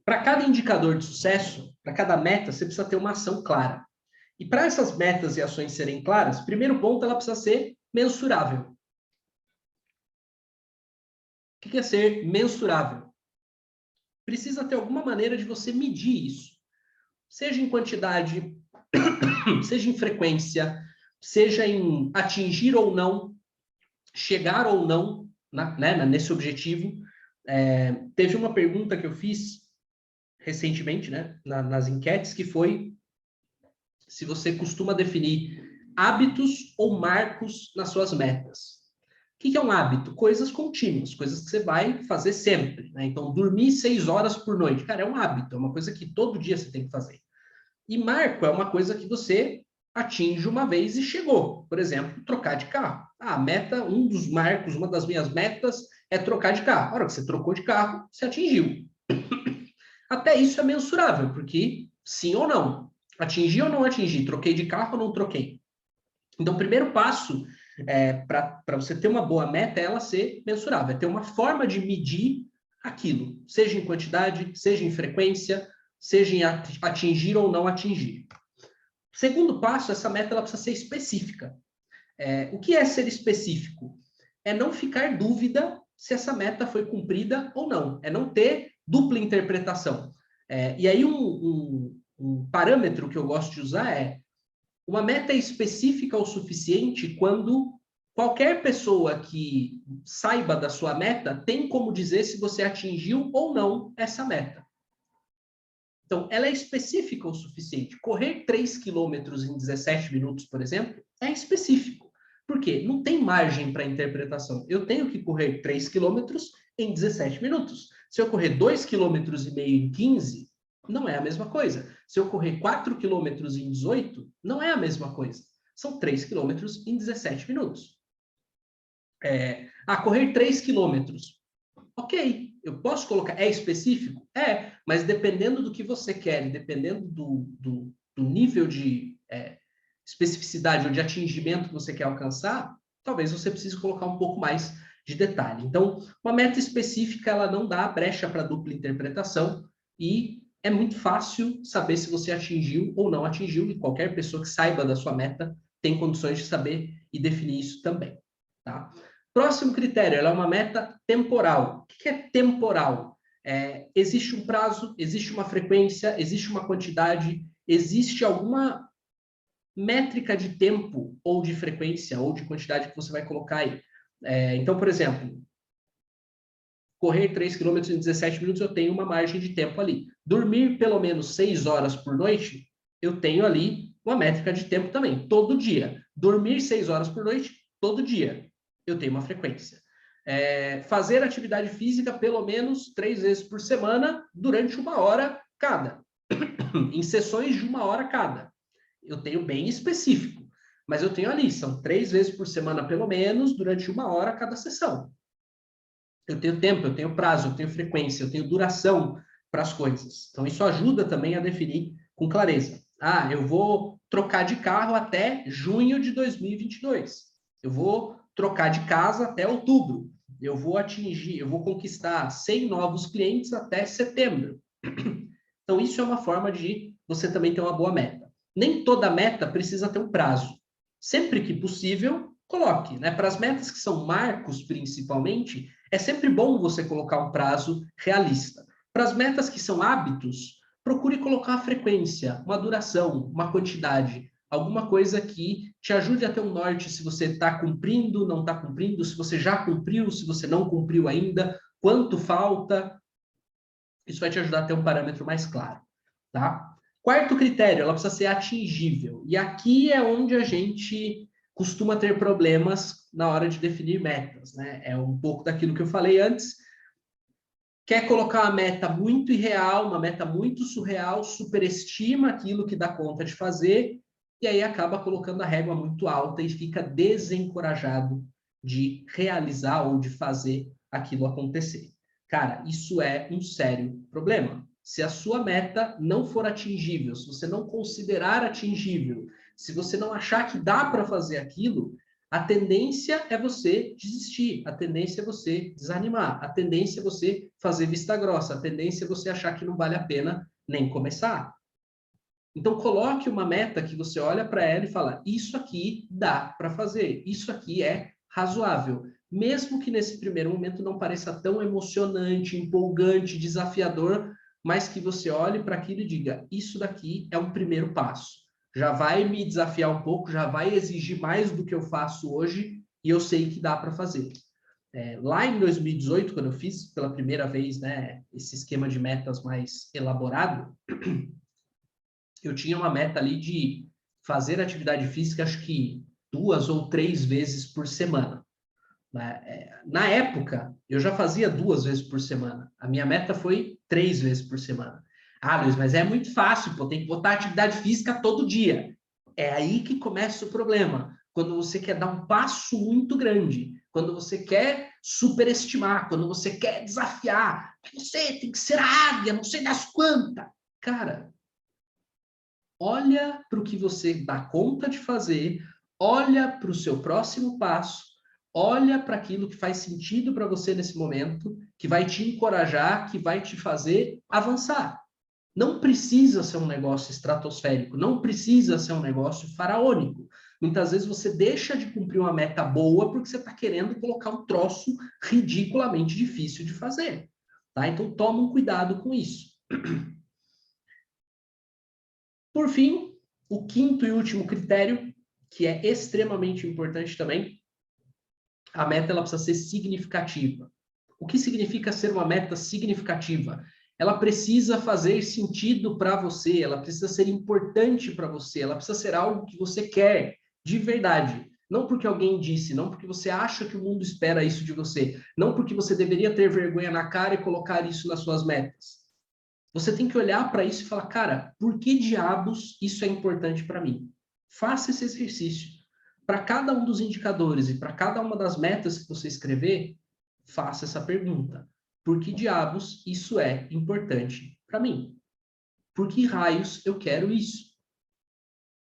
para cada indicador de sucesso, para cada meta, você precisa ter uma ação clara. E para essas metas e ações serem claras, primeiro ponto, ela precisa ser mensurável. O que é ser mensurável? Precisa ter alguma maneira de você medir isso. Seja em quantidade, seja em frequência, seja em atingir ou não, chegar ou não nesse objetivo. Teve uma pergunta que eu fiz recentemente, né, nas enquetes, que foi se você costuma definir hábitos ou marcos nas suas metas. O que é um hábito? Coisas contínuas, coisas que você vai fazer sempre, né? Então, dormir 6 horas por noite, cara, é um hábito, é uma coisa que todo dia você tem que fazer. E marco é uma coisa que você atinge uma vez e chegou. Por exemplo, trocar de carro. A meta, um dos marcos, uma das minhas metas é trocar de carro. A hora que você trocou de carro, você atingiu. Até isso é mensurável, porque sim ou não. Atingi ou não atingi? Troquei de carro ou não troquei? Então, o primeiro passo para você ter uma boa meta é ela ser mensurável, é ter uma forma de medir aquilo, seja em quantidade, seja em frequência, seja em atingir ou não atingir. Segundo passo, essa meta ela precisa ser específica. O que é ser específico? É não ficar dúvida se essa meta foi cumprida ou não, é não ter dupla interpretação. E aí um parâmetro que eu gosto de usar é uma meta específica o suficiente quando qualquer pessoa que saiba da sua meta tem como dizer se você atingiu ou não essa meta. Então, ela é específica o suficiente. Correr 3 quilômetros em 17 minutos, por exemplo, é específico. Por quê? Não tem margem para interpretação. Eu tenho que correr 3 quilômetros em 17 minutos. Se eu correr 2,5 quilômetros em 15, não é a mesma coisa. Se eu correr 4 quilômetros em 18, não é a mesma coisa. São 3 quilômetros em 17 minutos. Correr 3 quilômetros. Ok, eu posso colocar, é específico? Mas dependendo do que você quer, dependendo do nível de especificidade ou de atingimento que você quer alcançar, talvez você precise colocar um pouco mais de detalhe. Então, uma meta específica, ela não dá brecha para dupla interpretação e é muito fácil saber se você atingiu ou não atingiu, e qualquer pessoa que saiba da sua meta tem condições de saber e definir isso também, tá? Próximo critério, ela é uma meta temporal. O que é temporal? Existe um prazo, existe uma frequência, existe uma quantidade, existe alguma métrica de tempo ou de frequência ou de quantidade que você vai colocar aí. Então, por exemplo, correr 3 km em 17 minutos, eu tenho uma margem de tempo ali. Dormir pelo menos 6 horas por noite, eu tenho ali uma métrica de tempo também, todo dia. Dormir 6 horas por noite, todo dia. Eu tenho uma frequência. Fazer atividade física pelo menos 3 vezes por semana durante 1 hora cada. Em sessões de 1 hora cada. Eu tenho bem específico. Mas eu tenho ali, são 3 vezes por semana pelo menos, durante 1 hora cada sessão. Eu tenho tempo, eu tenho prazo, eu tenho frequência, eu tenho duração para as coisas. Então, isso ajuda também a definir com clareza. Eu vou trocar de carro até junho de 2022. Eu vou trocar de casa até outubro. Eu vou conquistar 100 novos clientes até setembro. Então, isso é uma forma de você também ter uma boa meta. Nem toda meta precisa ter um prazo. Sempre que possível, coloque, né? Para as metas que são marcos, principalmente, é sempre bom você colocar um prazo realista. Para as metas que são hábitos, procure colocar a frequência, uma duração, uma quantidade, alguma coisa que te ajude a ter um norte se você está cumprindo, não está cumprindo, se você já cumpriu, se você não cumpriu ainda, quanto falta. Isso vai te ajudar a ter um parâmetro mais claro, tá? Quarto critério, ela precisa ser atingível. E aqui é onde a gente costuma ter problemas na hora de definir metas, né? É um pouco daquilo que eu falei antes. Quer colocar uma meta muito irreal, uma meta muito surreal, superestima aquilo que dá conta de fazer, e aí acaba colocando a régua muito alta e fica desencorajado de realizar ou de fazer aquilo acontecer. Cara, isso é um sério problema. Se a sua meta não for atingível, se você não considerar atingível, se você não achar que dá para fazer aquilo, a tendência é você desistir, a tendência é você desanimar, a tendência é você fazer vista grossa, a tendência é você achar que não vale a pena nem começar. Então, coloque uma meta que você olha para ela e fala: isso aqui dá para fazer, isso aqui é razoável. Mesmo que nesse primeiro momento não pareça tão emocionante, empolgante, desafiador, mas que você olhe para aquilo e diga: isso daqui é um primeiro passo. Já vai me desafiar um pouco, já vai exigir mais do que eu faço hoje, e eu sei que dá para fazer. Lá em 2018, quando eu fiz pela primeira vez, né, esse esquema de metas mais elaborado, eu tinha uma meta ali de fazer atividade física, acho que 2 ou 3 vezes por semana. Na época, eu já fazia 2 vezes por semana. A minha meta foi 3 vezes por semana. Ah, Luiz, mas é muito fácil, pô, tem que botar atividade física todo dia. É aí que começa o problema. Quando você quer dar um passo muito grande, quando você quer superestimar, quando você quer desafiar, você tem que ser a águia, não sei das quantas. Cara, olha para o que você dá conta de fazer, olha para o seu próximo passo, olha para aquilo que faz sentido para você nesse momento, que vai te encorajar, que vai te fazer avançar. Não precisa ser um negócio estratosférico, não precisa ser um negócio faraônico. Muitas vezes você deixa de cumprir uma meta boa porque você está querendo colocar um troço ridiculamente difícil de fazer. Tá? Então, toma um cuidado com isso. Por fim, o quinto e último critério, que é extremamente importante também, a meta ela precisa ser significativa. O que significa ser uma meta significativa? Ela precisa fazer sentido para você, ela precisa ser importante para você, ela precisa ser algo que você quer de verdade. Não porque alguém disse, não porque você acha que o mundo espera isso de você, não porque você deveria ter vergonha na cara e colocar isso nas suas metas. Você tem que olhar para isso e falar, cara, por que diabos isso é importante para mim? Faça esse exercício. Para cada um dos indicadores e para cada uma das metas que você escrever, faça essa pergunta. Por que diabos isso é importante para mim? Por que raios eu quero isso?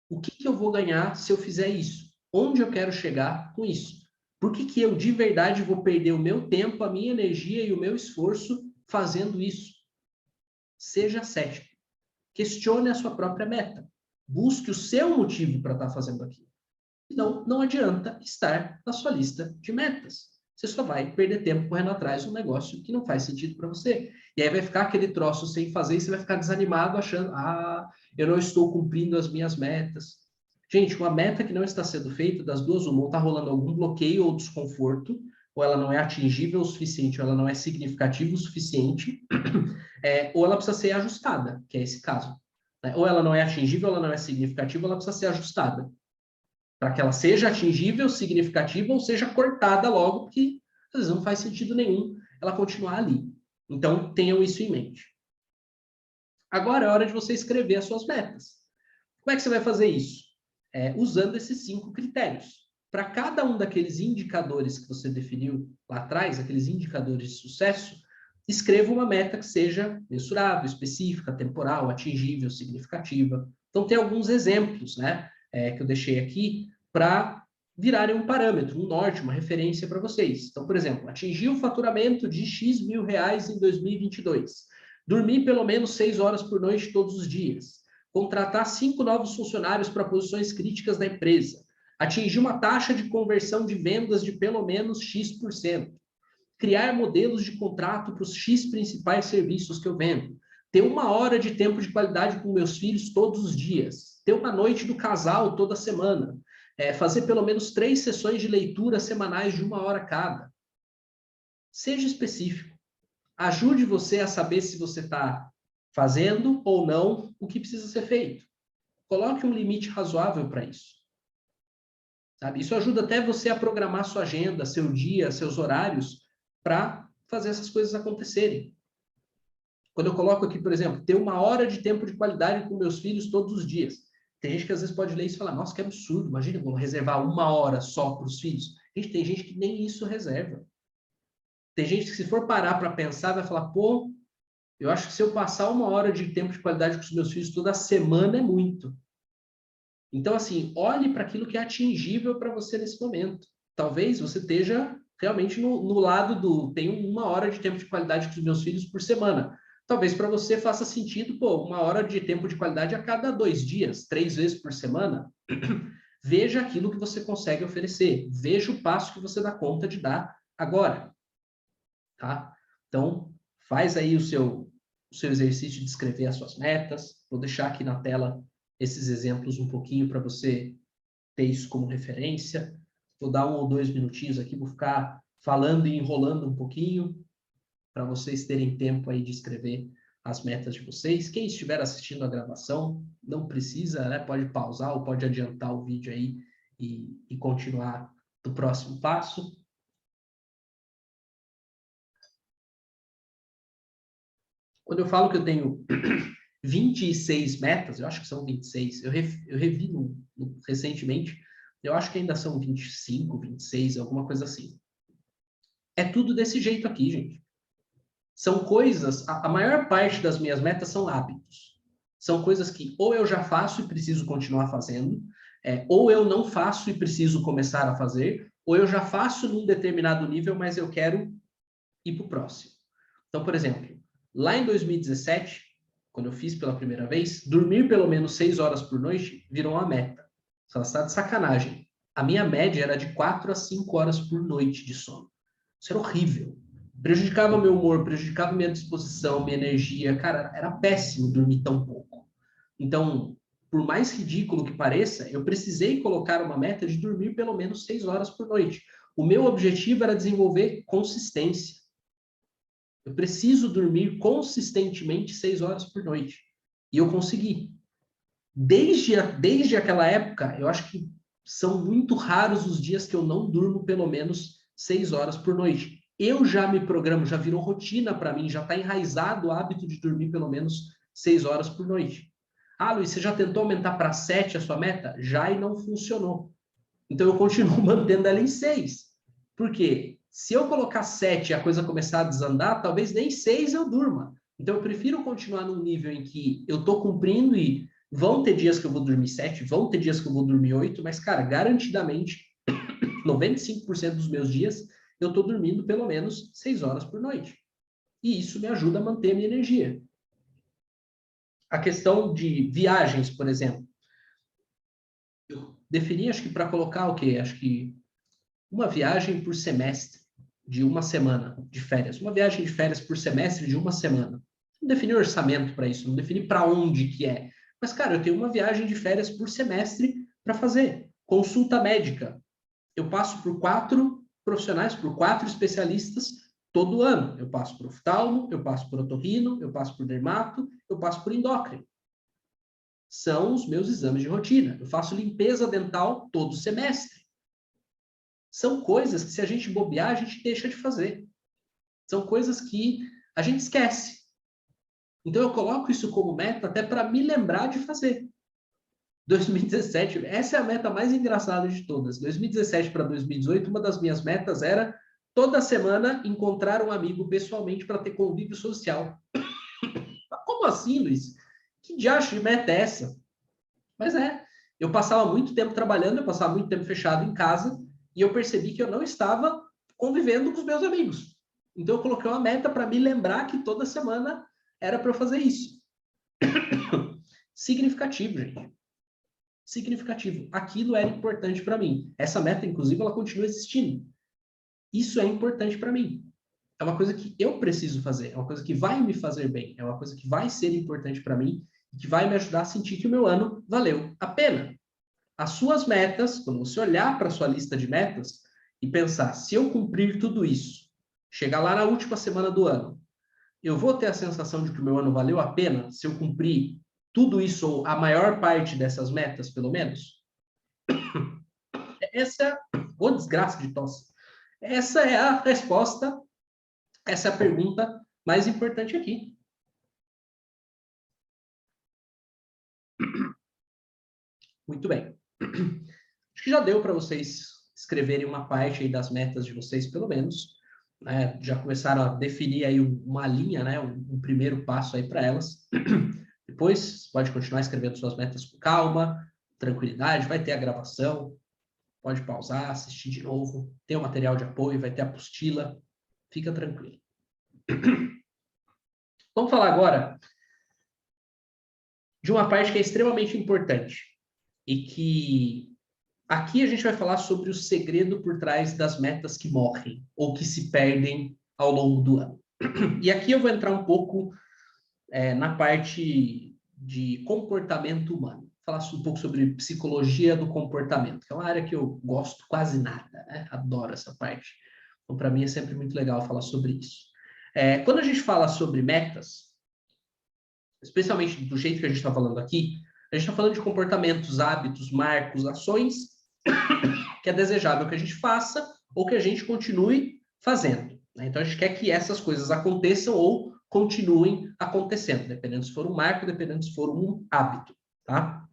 O que eu vou ganhar se eu fizer isso? Onde eu quero chegar com isso? Por que eu de verdade vou perder o meu tempo, a minha energia e o meu esforço fazendo isso? Seja cético. Questione a sua própria meta. Busque o seu motivo para estar fazendo aquilo. Senão, não adianta estar na sua lista de metas. Você só vai perder tempo correndo atrás de um negócio que não faz sentido para você. E aí vai ficar aquele troço sem fazer e você vai ficar desanimado achando, eu não estou cumprindo as minhas metas. Gente, uma meta que não está sendo feita, das duas, uma, ou está rolando algum bloqueio ou desconforto, ou ela não é atingível o suficiente, ou ela não é significativa o suficiente, ou ela precisa ser ajustada, que é esse caso. Ou ela não é atingível, ou ela não é significativa, ou ela precisa ser ajustada. Para que ela seja atingível, significativa, ou seja cortada logo, porque às vezes não faz sentido nenhum ela continuar ali. Então, tenham isso em mente. Agora é hora de você escrever as suas metas. Como é que você vai fazer isso? Usando esses 5 critérios. Para cada um daqueles indicadores que você definiu lá atrás, aqueles indicadores de sucesso, escreva uma meta que seja mensurável, específica, temporal, atingível, significativa. Então, tem alguns exemplos, né, que eu deixei aqui para virarem um parâmetro, um norte, uma referência para vocês. Então, por exemplo, atingir o faturamento de X mil reais em 2022. Dormir pelo menos 6 horas por noite todos os dias. Contratar 5 novos funcionários para posições críticas da empresa. Atingir uma taxa de conversão de vendas de pelo menos X%. Criar modelos de contrato para os X principais serviços que eu vendo. Ter 1 hora de tempo de qualidade com meus filhos todos os dias. Ter uma noite do casal toda semana. Fazer pelo menos 3 sessões de leitura semanais de 1 hora cada. Seja específico. Ajude você a saber se você está fazendo ou não o que precisa ser feito. Coloque um limite razoável para isso. Sabe? Isso ajuda até você a programar sua agenda, seu dia, seus horários, para fazer essas coisas acontecerem. Quando eu coloco aqui, por exemplo, ter 1 hora de tempo de qualidade com meus filhos todos os dias. Tem gente que às vezes pode ler isso e falar, nossa, que absurdo, imagina, eu vou reservar 1 hora só para os filhos. Gente, tem gente que nem isso reserva. Tem gente que se for parar para pensar, vai falar, pô, eu acho que se eu passar 1 hora de tempo de qualidade com os meus filhos toda semana é muito. Então, assim, olhe para aquilo que é atingível para você nesse momento. Talvez você esteja realmente no lado do tenho 1 hora de tempo de qualidade com os meus filhos por semana. Talvez para você faça sentido, pô, 1 hora de tempo de qualidade a cada 2 dias, 3 vezes por semana. Veja aquilo que você consegue oferecer. Veja o passo que você dá conta de dar agora. Tá? Então, faz aí o seu exercício de escrever as suas metas. Vou deixar aqui na tela esses exemplos um pouquinho para você ter isso como referência. Vou dar 1 ou 2 minutinhos aqui, vou ficar falando e enrolando um pouquinho para vocês terem tempo aí de escrever as metas de vocês. Quem estiver assistindo a gravação, não precisa, né? Pode pausar ou pode adiantar o vídeo aí e continuar do próximo passo. Quando eu falo que eu tenho 26 metas, eu acho que são 26, eu revi recentemente, eu acho que ainda são 25, 26, alguma coisa assim. É tudo desse jeito aqui, gente. São coisas, a maior parte das minhas metas são hábitos. São coisas que ou eu já faço e preciso continuar fazendo, ou eu não faço e preciso começar a fazer, ou eu já faço num determinado nível, mas eu quero ir para o próximo. Então, por exemplo, lá em 2017, quando eu fiz pela primeira vez, dormir pelo menos 6 horas por noite virou uma meta. Só está de sacanagem. A minha média era de 4 a 5 horas por noite de sono. Isso era horrível. Prejudicava meu humor, prejudicava minha disposição, minha energia. Cara, era péssimo dormir tão pouco. Então, por mais ridículo que pareça, eu precisei colocar uma meta de dormir pelo menos 6 horas por noite. O meu objetivo era desenvolver consistência. Eu preciso dormir consistentemente 6 horas por noite. E eu consegui. Desde aquela época, eu acho que são muito raros os dias que eu não durmo pelo menos 6 horas por noite. Eu já me programo, já virou rotina para mim, já está enraizado o hábito de dormir pelo menos 6 horas por noite. Ah, Luiz, você já tentou aumentar para 7 a sua meta? Já e não funcionou. Então eu continuo mantendo ela em 6. Por quê? Se eu colocar 7 e a coisa começar a desandar, talvez nem 6 eu durma. Então eu prefiro continuar num nível em que eu estou cumprindo e vão ter dias que eu vou dormir 7, vão ter dias que eu vou dormir 8, mas, cara, garantidamente, 95% dos meus dias, eu estou dormindo pelo menos 6 horas por noite. E isso me ajuda a manter a minha energia. A questão de viagens, por exemplo. Eu defini, acho que para colocar o quê? Acho que uma viagem por semestre de 1 semana de férias. Uma viagem de férias por semestre de 1 semana. Não defini orçamento para isso, não defini para onde que é. Mas, cara, eu tenho uma viagem de férias por semestre para fazer. Consulta médica. Eu passo por 4 profissionais, por 4 especialistas todo ano. Eu passo por oftalmo, eu passo por otorrino, eu passo por dermato, eu passo por endócrino. São os meus exames de rotina. Eu faço limpeza dental todo semestre. São coisas que, se a gente bobear, a gente deixa de fazer. São coisas que a gente esquece. Então, eu coloco isso como meta até para me lembrar de fazer. 2017, essa é a meta mais engraçada de todas. 2017 para 2018, uma das minhas metas era toda semana encontrar um amigo pessoalmente para ter convívio social. Como assim, Luiz? Que diacho de meta é essa? Mas eu passava muito tempo trabalhando, eu passava muito tempo fechado em casa e eu percebi que eu não estava convivendo com os meus amigos. Então eu coloquei uma meta para me lembrar que toda semana era para eu fazer isso. Significativo, gente. Significativo. Aquilo era importante para mim. Essa meta, inclusive, ela continua existindo. Isso é importante para mim. É uma coisa que eu preciso fazer, é uma coisa que vai me fazer bem, é uma coisa que vai ser importante para mim e que vai me ajudar a sentir que o meu ano valeu a pena. As suas metas, quando você olhar para a sua lista de metas e pensar, se eu cumprir tudo isso, chegar lá na última semana do ano, eu vou ter a sensação de que o meu ano valeu a pena se eu cumprir tudo isso ou a maior parte dessas metas, pelo menos? Essa, ô desgraça de tosse. Essa é a resposta, essa é a pergunta mais importante aqui. Muito bem. Acho que já deu para vocês escreverem uma parte aí das metas de vocês, pelo menos. Né? Já começaram a definir aí uma linha, né? Um primeiro passo aí para elas. Depois, pode continuar escrevendo suas metas com calma, tranquilidade, vai ter a gravação, pode pausar, assistir de novo, tem o material de apoio, vai ter a apostila, fica tranquilo. Vamos falar agora de uma parte que é extremamente importante e que aqui a gente vai falar sobre o segredo por trás das metas que morrem ou que se perdem ao longo do ano. E aqui eu vou entrar um pouco na parte de comportamento humano. Falar um pouco sobre psicologia do comportamento, que é uma área que eu gosto quase nada, né? Adoro essa parte. Então, para mim é sempre muito legal falar sobre isso. Quando a gente fala sobre metas, especialmente do jeito que a gente está falando aqui, a gente está falando de comportamentos, hábitos, marcos, ações que é desejável que a gente faça ou que a gente continue fazendo. Né? Então, a gente quer que essas coisas aconteçam ou continuem acontecendo, dependendo se for um marco, dependendo se for um hábito. Tá?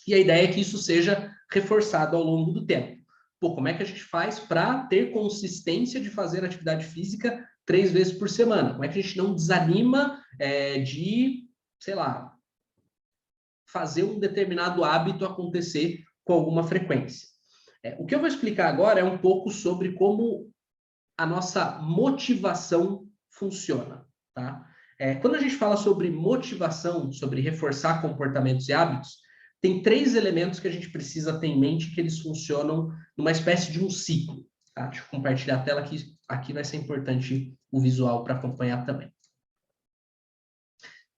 E a ideia é que isso seja reforçado ao longo do tempo. Pô, como é que a gente faz para ter consistência de fazer atividade física 3 vezes por semana? Como é que a gente não desanima de, sei lá, fazer um determinado hábito acontecer com alguma frequência? O que eu vou explicar agora é um pouco sobre como a nossa motivação funciona. Tá? Quando a gente fala sobre motivação, sobre reforçar comportamentos e hábitos, tem 3 elementos que a gente precisa ter em mente que eles funcionam numa espécie de um ciclo. Tá? Deixa eu compartilhar a tela, que aqui vai ser importante o visual para acompanhar também.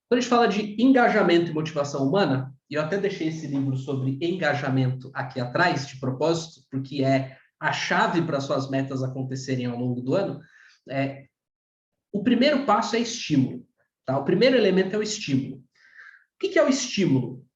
Quando a gente fala de engajamento e motivação humana, e eu até deixei esse livro sobre engajamento aqui atrás, de propósito, porque é a chave para suas metas acontecerem ao longo do ano, o primeiro passo é estímulo. Tá? O primeiro elemento é o estímulo. O que é o estímulo?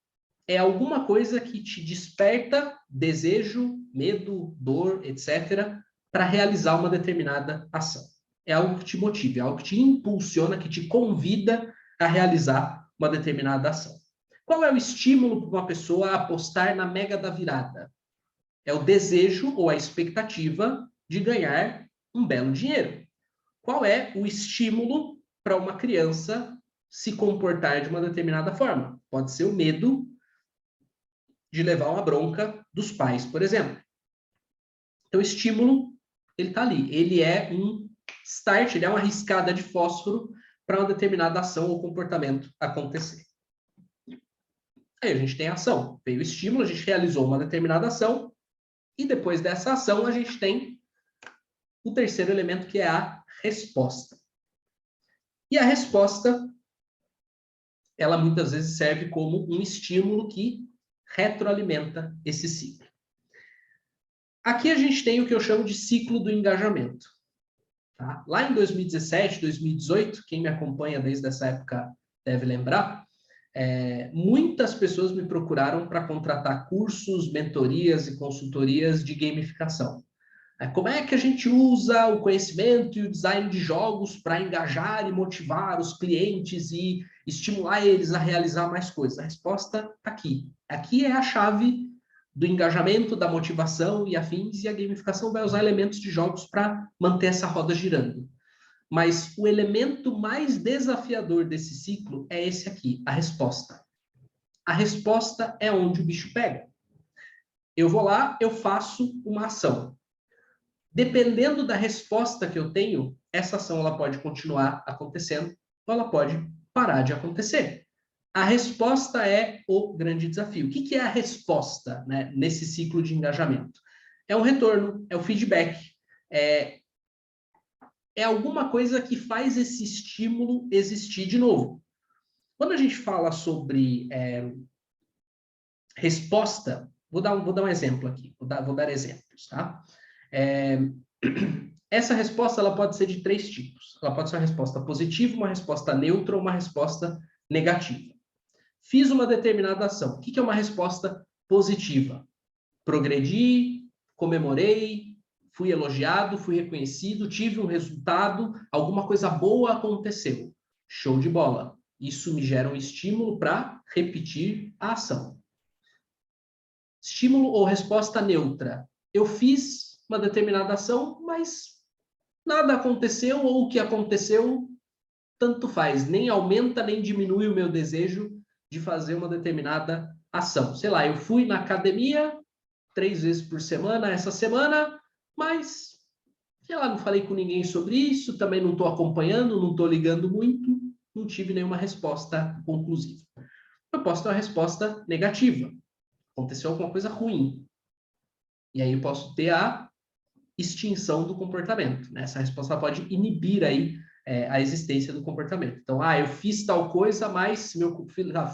É alguma coisa que te desperta desejo, medo, dor, etc., para realizar uma determinada ação. É algo que te motiva, é algo que te impulsiona, que te convida a realizar uma determinada ação. Qual é o estímulo para uma pessoa apostar na mega da virada? É o desejo ou a expectativa de ganhar um belo dinheiro. Qual é o estímulo para uma criança se comportar de uma determinada forma? Pode ser o medo de levar uma bronca dos pais, por exemplo. Então, o estímulo, ele está ali. Ele é um start, ele é uma riscada de fósforo para uma determinada ação ou comportamento acontecer. Aí a gente tem a ação. Veio o estímulo, a gente realizou uma determinada ação, e depois dessa ação a gente tem o terceiro elemento, que é a resposta. E a resposta, ela muitas vezes serve como um estímulo que retroalimenta esse ciclo. Aqui a gente tem o que eu chamo de ciclo do engajamento. Tá? Lá em 2017, 2018, quem me acompanha desde essa época deve lembrar, muitas pessoas me procuraram para contratar cursos, mentorias e consultorias de gamificação. Como é que a gente usa o conhecimento e o design de jogos para engajar e motivar os clientes e estimular eles a realizar mais coisas? A resposta está aqui. Aqui é a chave do engajamento, da motivação e afins, e a gamificação vai usar elementos de jogos para manter essa roda girando. Mas o elemento mais desafiador desse ciclo é esse aqui, a resposta. A resposta é onde o bicho pega. Eu vou lá, eu faço uma ação. Dependendo da resposta que eu tenho, essa ação ela pode continuar acontecendo ou ela pode parar de acontecer. A resposta é o grande desafio. O que é a resposta, né, nesse ciclo de engajamento? É um retorno, é o feedback, é alguma coisa que faz esse estímulo existir de novo. Quando a gente fala sobre resposta, vou dar um exemplo aqui, vou dar exemplos, tá? Essa resposta ela pode ser de 3 tipos. Ela pode ser uma resposta positiva, uma resposta neutra ou uma resposta negativa. Fiz uma determinada ação. O que é uma resposta positiva? Progredi, comemorei, fui elogiado, fui reconhecido, tive um resultado, alguma coisa boa aconteceu. Show de bola. Isso me gera um estímulo para repetir a ação. Estímulo ou resposta neutra. Eu fiz uma determinada ação, mas nada aconteceu, ou o que aconteceu, tanto faz. Nem aumenta, nem diminui o meu desejo de fazer uma determinada ação. Sei lá, eu fui na academia 3 vezes por semana essa semana, mas, sei lá, não falei com ninguém sobre isso, também não estou acompanhando, não estou ligando muito, não tive nenhuma resposta conclusiva. Eu posso ter uma resposta negativa. Aconteceu alguma coisa ruim. E aí eu posso ter a extinção do comportamento. Né? Essa resposta pode inibir aí a existência do comportamento. Então, eu fiz tal coisa, mas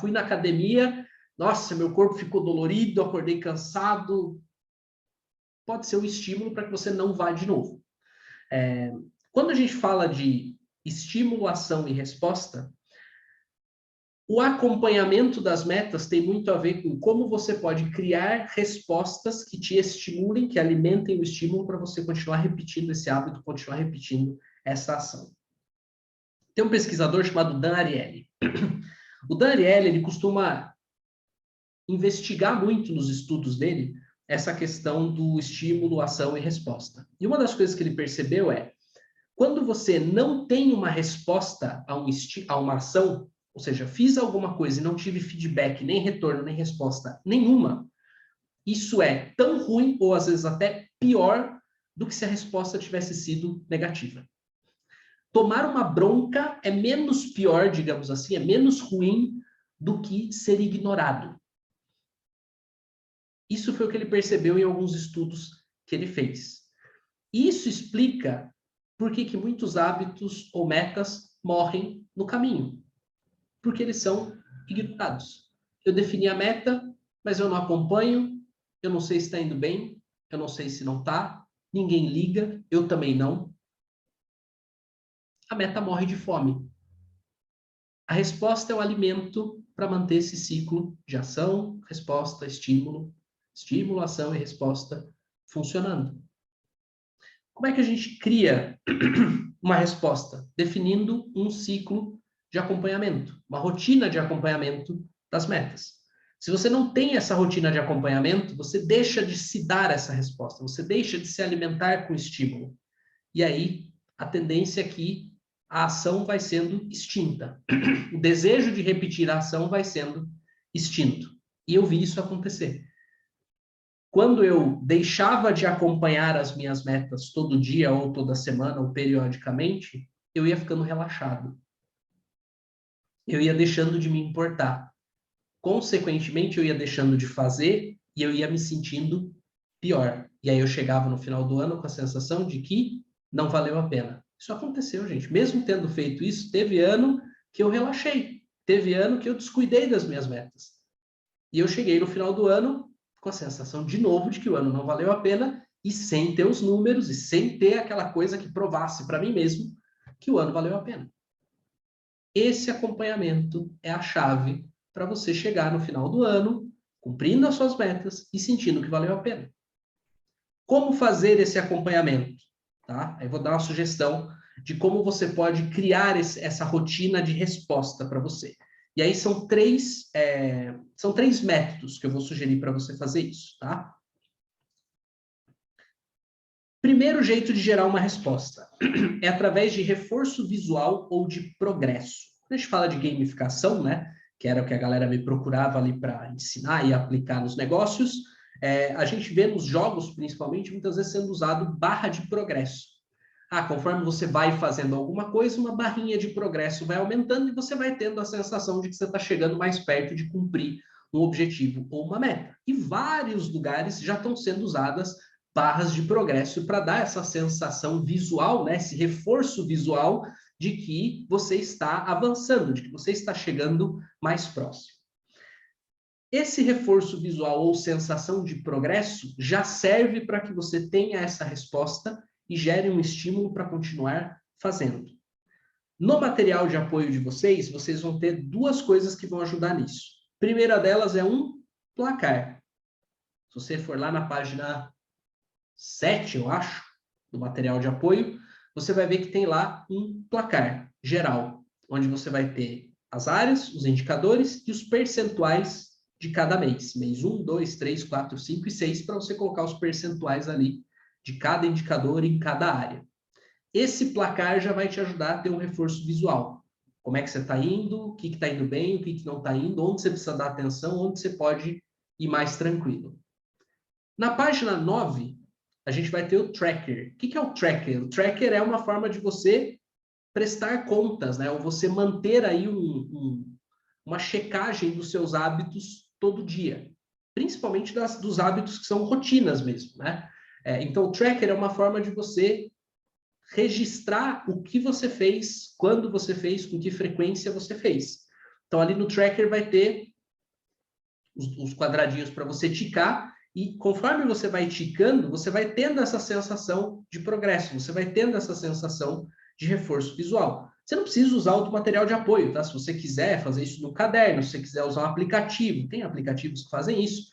fui na academia, nossa, meu corpo ficou dolorido, acordei cansado. Pode ser um estímulo para que você não vá de novo. Quando a gente fala de estímulo, ação e resposta, o acompanhamento das metas tem muito a ver com como você pode criar respostas que te estimulem, que alimentem o estímulo para você continuar repetindo esse hábito, continuar repetindo essa ação. Tem um pesquisador chamado Dan Ariely. O Dan Ariely, ele costuma investigar muito nos estudos dele essa questão do estímulo, ação e resposta. E uma das coisas que ele percebeu é, quando você não tem uma resposta a uma ação, ou seja, fiz alguma coisa e não tive feedback, nem retorno, nem resposta nenhuma, isso é tão ruim, ou às vezes até pior, do que se a resposta tivesse sido negativa. Tomar uma bronca é menos pior, digamos assim, é menos ruim do que ser ignorado. Isso foi o que ele percebeu em alguns estudos que ele fez. Isso explica por que muitos hábitos ou metas morrem no caminho. Porque eles são ignorados. Eu defini a meta, mas eu não acompanho, eu não sei se está indo bem, eu não sei se não está, ninguém liga, eu também não. A meta morre de fome. A resposta é o alimento para manter esse ciclo de ação, resposta, estímulo, estímulo, ação e resposta funcionando. Como é que a gente cria uma resposta? Definindo um ciclo de acompanhamento, uma rotina de acompanhamento das metas. Se você não tem essa rotina de acompanhamento, você deixa de se dar essa resposta, você deixa de se alimentar com estímulo. E aí, a tendência é que a ação vai sendo extinta. O desejo de repetir a ação vai sendo extinto. E eu vi isso acontecer. Quando eu deixava de acompanhar as minhas metas todo dia, ou toda semana, ou periodicamente, eu ia ficando relaxado. Eu ia deixando de me importar. Consequentemente, eu ia deixando de fazer e eu ia me sentindo pior. E aí eu chegava no final do ano com a sensação de que não valeu a pena. Isso aconteceu, gente. Mesmo tendo feito isso, teve ano que eu relaxei. Teve ano que eu descuidei das minhas metas. E eu cheguei no final do ano com a sensação de novo de que o ano não valeu a pena e sem ter os números e sem ter aquela coisa que provasse para mim mesmo que o ano valeu a pena. Esse acompanhamento é a chave para você chegar no final do ano, cumprindo as suas metas e sentindo que valeu a pena. Como fazer esse acompanhamento? Tá? Aí vou dar uma sugestão de como você pode criar essa rotina de resposta para você. E aí são três métodos que eu vou sugerir para você fazer isso, tá? Primeiro jeito de gerar uma resposta é através de reforço visual ou de progresso. Quando a gente fala de gamificação, né, que era o que a galera me procurava ali para ensinar e aplicar nos negócios, a gente vê nos jogos, principalmente, muitas vezes sendo usado barra de progresso. Conforme você vai fazendo alguma coisa, uma barrinha de progresso vai aumentando e você vai tendo a sensação de que você está chegando mais perto de cumprir um objetivo ou uma meta. E vários lugares já estão sendo usadas barras de progresso para dar essa sensação visual, né, esse reforço visual de que você está avançando, de que você está chegando mais próximo. Esse reforço visual ou sensação de progresso já serve para que você tenha essa resposta e gere um estímulo para continuar fazendo. No material de apoio de vocês, vocês vão ter duas coisas que vão ajudar nisso. A primeira delas é um placar. Se você for lá na página 7, eu acho, do material de apoio, você vai ver que tem lá um placar geral, onde você vai ter as áreas, os indicadores e os percentuais de cada mês. Mês 1, 2, 3, 4, 5 e 6, para você colocar os percentuais ali de cada indicador em cada área. Esse placar já vai te ajudar a ter um reforço visual. Como é que você está indo, o que está indo bem, o que não está indo, onde você precisa dar atenção, onde você pode ir mais tranquilo. Na página 9, a gente vai ter o tracker. O que é o tracker? O tracker é uma forma de você prestar contas, né? Ou você manter aí uma checagem dos seus hábitos todo dia. Principalmente dos hábitos que são rotinas mesmo, né? Então, o tracker é uma forma de você registrar o que você fez, quando você fez, com que frequência você fez. Então, ali no tracker vai ter os quadradinhos para você ticar, e conforme você vai ticando, você vai tendo essa sensação de progresso, você vai tendo essa sensação de reforço visual. Você não precisa usar outro material de apoio, tá? Se você quiser fazer isso no caderno, se você quiser usar um aplicativo, tem aplicativos que fazem isso,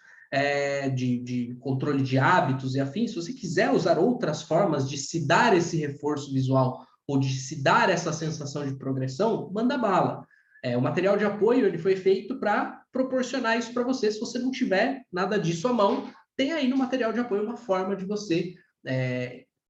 de controle de hábitos e afins. Se você quiser usar outras formas de se dar esse reforço visual ou de se dar essa sensação de progressão, manda bala. O material de apoio ele foi feito para proporcionar isso para você. Se você não tiver nada disso à mão, tem aí no material de apoio uma forma de você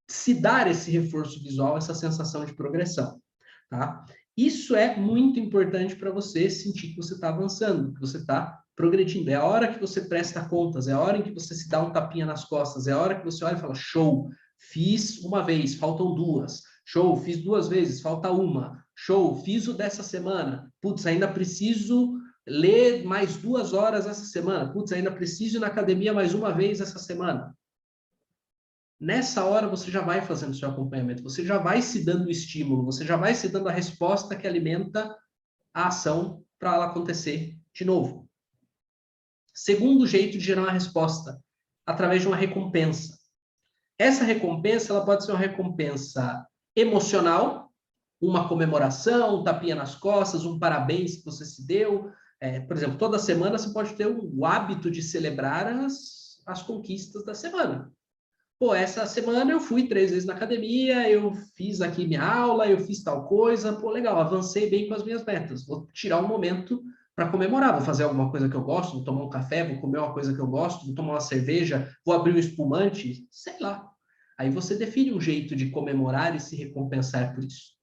se dar esse reforço visual, essa sensação de progressão. Tá? Isso é muito importante para você sentir que você está avançando, que você está progredindo. É a hora que você presta contas, é a hora em que você se dá um tapinha nas costas, é a hora que você olha e fala, show, fiz uma vez, faltam duas. Show, fiz 2 vezes, falta uma. Show, fiz o dessa semana. Putz, ainda preciso ler mais 2 horas essa semana. Putz, ainda preciso ir na academia mais uma vez essa semana. Nessa hora você já vai fazendo seu acompanhamento, você já vai se dando o estímulo, você já vai se dando a resposta que alimenta a ação para ela acontecer de novo. Segundo jeito de gerar uma resposta, através de uma recompensa. Essa recompensa ela pode ser uma recompensa emocional, uma comemoração, um tapinha nas costas, um parabéns que você se deu. Por exemplo, toda semana você pode ter o hábito de celebrar as conquistas da semana. Pô, essa semana eu fui 3 vezes na academia, eu fiz aqui minha aula, eu fiz tal coisa, pô, legal, avancei bem com as minhas metas. Vou tirar um momento para comemorar, vou fazer alguma coisa que eu gosto, vou tomar um café, vou comer uma coisa que eu gosto, vou tomar uma cerveja, vou abrir um espumante, sei lá. Aí você define um jeito de comemorar e se recompensar por isso.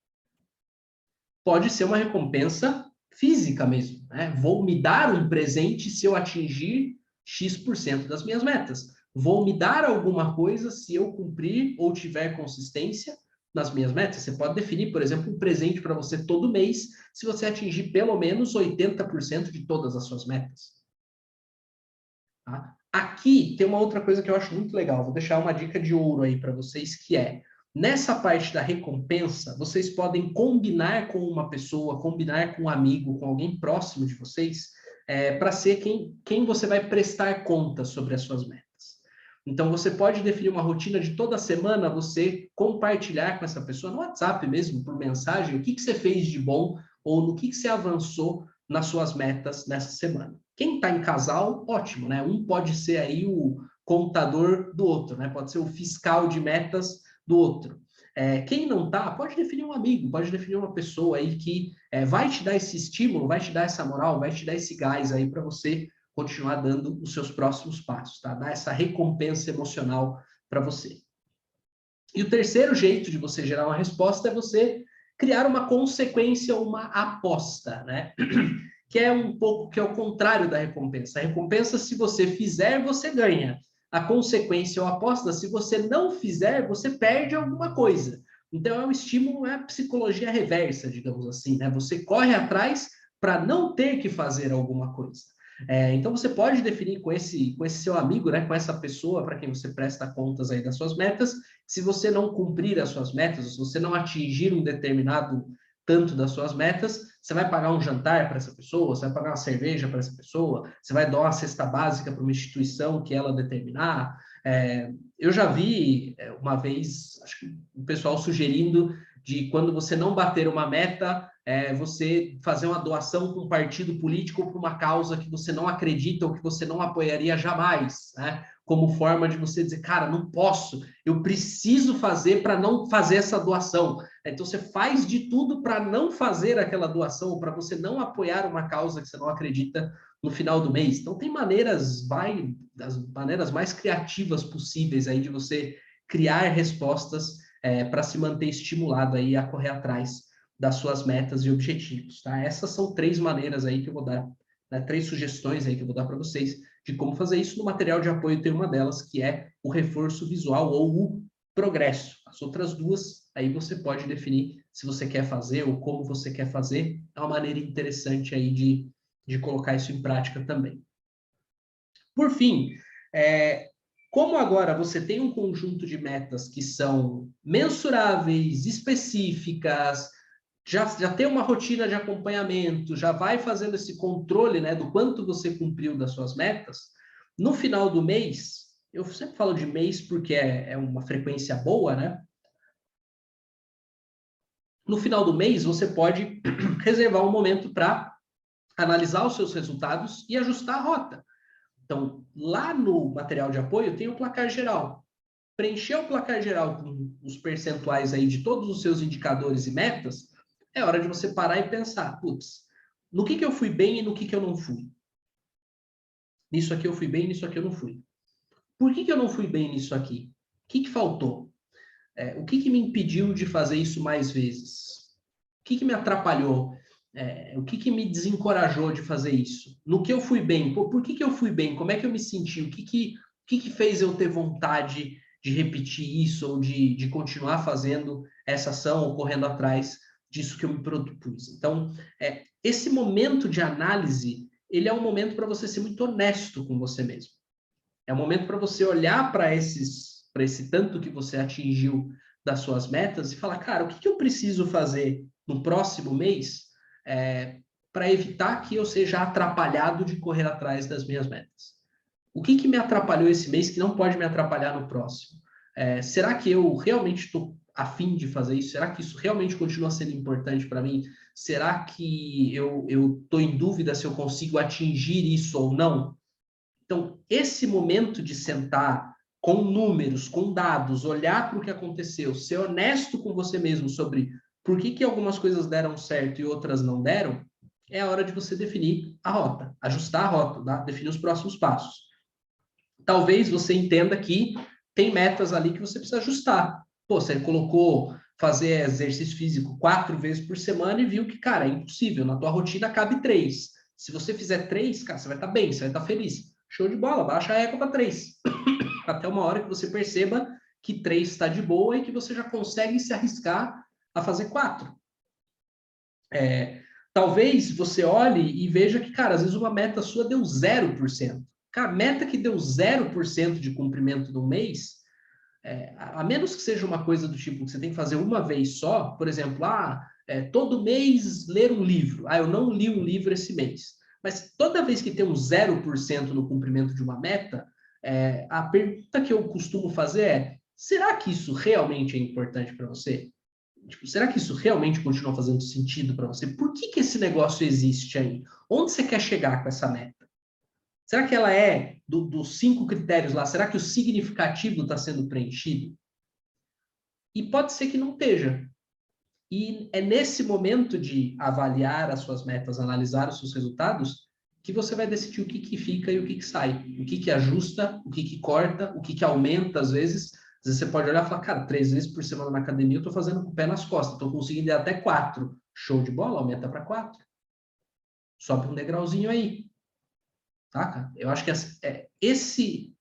Pode ser uma recompensa física mesmo, né? Vou me dar um presente se eu atingir X% das minhas metas. Vou me dar alguma coisa se eu cumprir ou tiver consistência nas minhas metas. Você pode definir, por exemplo, um presente para você todo mês se você atingir pelo menos 80% de todas as suas metas. Tá? Aqui tem uma outra coisa que eu acho muito legal. Vou deixar uma dica de ouro aí para vocês, que é, nessa parte da recompensa, vocês podem combinar com uma pessoa, combinar com um amigo, com alguém próximo de vocês, para ser quem você vai prestar conta sobre as suas metas. Então, você pode definir uma rotina de toda semana, você compartilhar com essa pessoa, no WhatsApp mesmo, por mensagem, o que você fez de bom ou no que você avançou nas suas metas nessa semana. Quem está em casal, ótimo, né? Um pode ser aí o contador do outro, né? Pode ser o fiscal de metas do outro. Quem não está, pode definir um amigo, pode definir uma pessoa aí que vai te dar esse estímulo, vai te dar essa moral, vai te dar esse gás aí para você continuar dando os seus próximos passos, tá? Dar essa recompensa emocional para você. E o terceiro jeito de você gerar uma resposta é você criar uma consequência, uma aposta, né? Que é um pouco que é o contrário da recompensa. A recompensa, se você fizer, você ganha. A consequência ou aposta, se você não fizer, você perde alguma coisa. Então, é um estímulo, é a psicologia reversa, digamos assim, né? Você corre atrás para não ter que fazer alguma coisa. Então, você pode definir com esse seu amigo, né, com essa pessoa para quem você presta contas aí das suas metas, se você não cumprir as suas metas, se você não atingir um determinado tanto das suas metas, você vai pagar um jantar para essa pessoa, você vai pagar uma cerveja para essa pessoa, você vai dar uma cesta básica para uma instituição que ela determinar. Eu já vi uma vez, acho que o pessoal sugerindo de quando você não bater uma meta, você fazer uma doação para um partido político ou para uma causa que você não acredita ou que você não apoiaria jamais, né? Como forma de você dizer, cara, não posso, eu preciso fazer para não fazer essa doação. Então, você faz de tudo para não fazer aquela doação, ou para você não apoiar uma causa que você não acredita no final do mês. Então, tem das maneiras mais criativas possíveis aí de você criar respostas para se manter estimulado aí a correr atrás das suas metas e objetivos, tá? Essas são 3 maneiras aí que eu vou dar, né, 3 sugestões aí que eu vou dar para vocês de como fazer isso. No material de apoio tem uma delas, que é o reforço visual ou o progresso. As outras 2, aí você pode definir se você quer fazer ou como você quer fazer. É uma maneira interessante aí de colocar isso em prática também. Por fim, como agora você tem um conjunto de metas que são mensuráveis, específicas, já tem uma rotina de acompanhamento, já vai fazendo esse controle, né, do quanto você cumpriu das suas metas, no final do mês, eu sempre falo de mês porque é uma frequência boa, né? No final do mês, você pode reservar um momento para analisar os seus resultados e ajustar a rota. Então, lá no material de apoio tem o placar geral. Preencher o placar geral com os percentuais aí de todos os seus indicadores e metas, é hora de você parar e pensar, putz, no que eu fui bem e no que eu não fui? Nisso aqui eu fui bem, nisso aqui eu não fui. Por que eu não fui bem nisso aqui? O que faltou? O que me impediu de fazer isso mais vezes? O que me atrapalhou? O que me desencorajou de fazer isso? No que eu fui bem? Por que eu fui bem? Como é que eu me senti? O que fez eu ter vontade de repetir isso ou de continuar fazendo essa ação ou correndo atrás disso que eu me propus? Então, esse momento de análise, ele é um momento para você ser muito honesto com você mesmo. É um momento para você olhar para esse tanto que você atingiu das suas metas e falar, cara, o que eu preciso fazer no próximo mês para evitar que eu seja atrapalhado de correr atrás das minhas metas? O que me atrapalhou esse mês que não pode me atrapalhar no próximo? Será que eu realmente estou afim de fazer isso? Será que isso realmente continua sendo importante para mim? Será que eu estou em dúvida se eu consigo atingir isso ou não? Então, esse momento de sentar com números, com dados, olhar para o que aconteceu, ser honesto com você mesmo sobre por que algumas coisas deram certo e outras não deram, é a hora de você definir a rota, ajustar a rota, tá? Definir os próximos passos. Talvez você entenda que tem metas ali que você precisa ajustar. Pô, você colocou fazer exercício físico 4 vezes por semana e viu que, cara, é impossível. Na tua rotina cabe 3. Se você fizer 3, cara, você vai estar bem, você vai estar feliz. Show de bola, baixa a égua para 3. Até uma hora que você perceba que 3 está de boa e que você já consegue se arriscar a fazer 4. Talvez você olhe e veja que, cara, às vezes uma meta sua deu 0%. Cara, meta que deu 0% de cumprimento no mês, a menos que seja uma coisa do tipo que você tem que fazer uma vez só, por exemplo, todo mês ler um livro. Eu não li um livro esse mês. Mas toda vez que tem um 0% no cumprimento de uma meta, a pergunta que eu costumo fazer é: será que isso realmente é importante para você? Tipo, será que isso realmente continua fazendo sentido para você? Por que esse negócio existe aí? Onde você quer chegar com essa meta? Será que ela é dos 5 critérios lá? Será que o significativo está sendo preenchido? E pode ser que não esteja. E é nesse momento de avaliar as suas metas, analisar os seus resultados, que você vai decidir o que fica e o que sai. O que ajusta, o que corta, o que aumenta às vezes. Às vezes você pode olhar e falar, cara, 3 vezes por semana na academia eu estou fazendo com o pé nas costas, estou conseguindo ir até 4. Show de bola, aumenta para 4. Sobe um degrauzinho aí. Tá? Eu acho que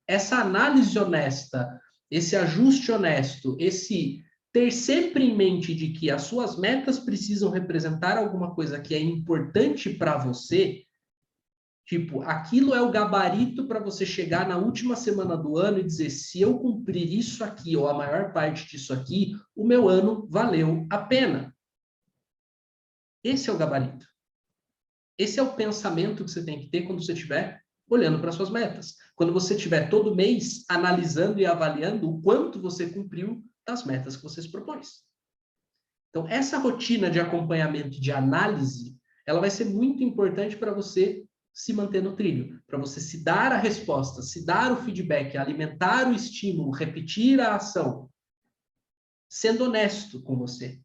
essa análise honesta, esse ajuste honesto, esse ter sempre em mente de que as suas metas precisam representar alguma coisa que é importante para você, tipo, aquilo é o gabarito para você chegar na última semana do ano e dizer, se eu cumprir isso aqui, ou a maior parte disso aqui, o meu ano valeu a pena. Esse é o gabarito. Esse é o pensamento que você tem que ter quando você estiver olhando para suas metas. Quando você estiver todo mês analisando e avaliando o quanto você cumpriu das metas que você se propôs. Então, essa rotina de acompanhamento, de análise, ela vai ser muito importante para você se manter no trilho, para você se dar a resposta, se dar o feedback, alimentar o estímulo, repetir a ação, sendo honesto com você.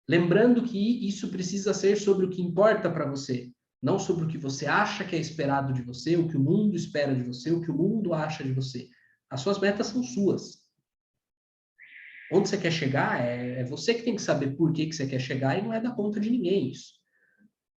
Lembrando que isso precisa ser sobre o que importa para você, não sobre o que você acha que é esperado de você, o que o mundo espera de você, o que o mundo acha de você. As suas metas são suas. Onde você quer chegar, é você que tem que saber por que você quer chegar e não é da conta de ninguém isso.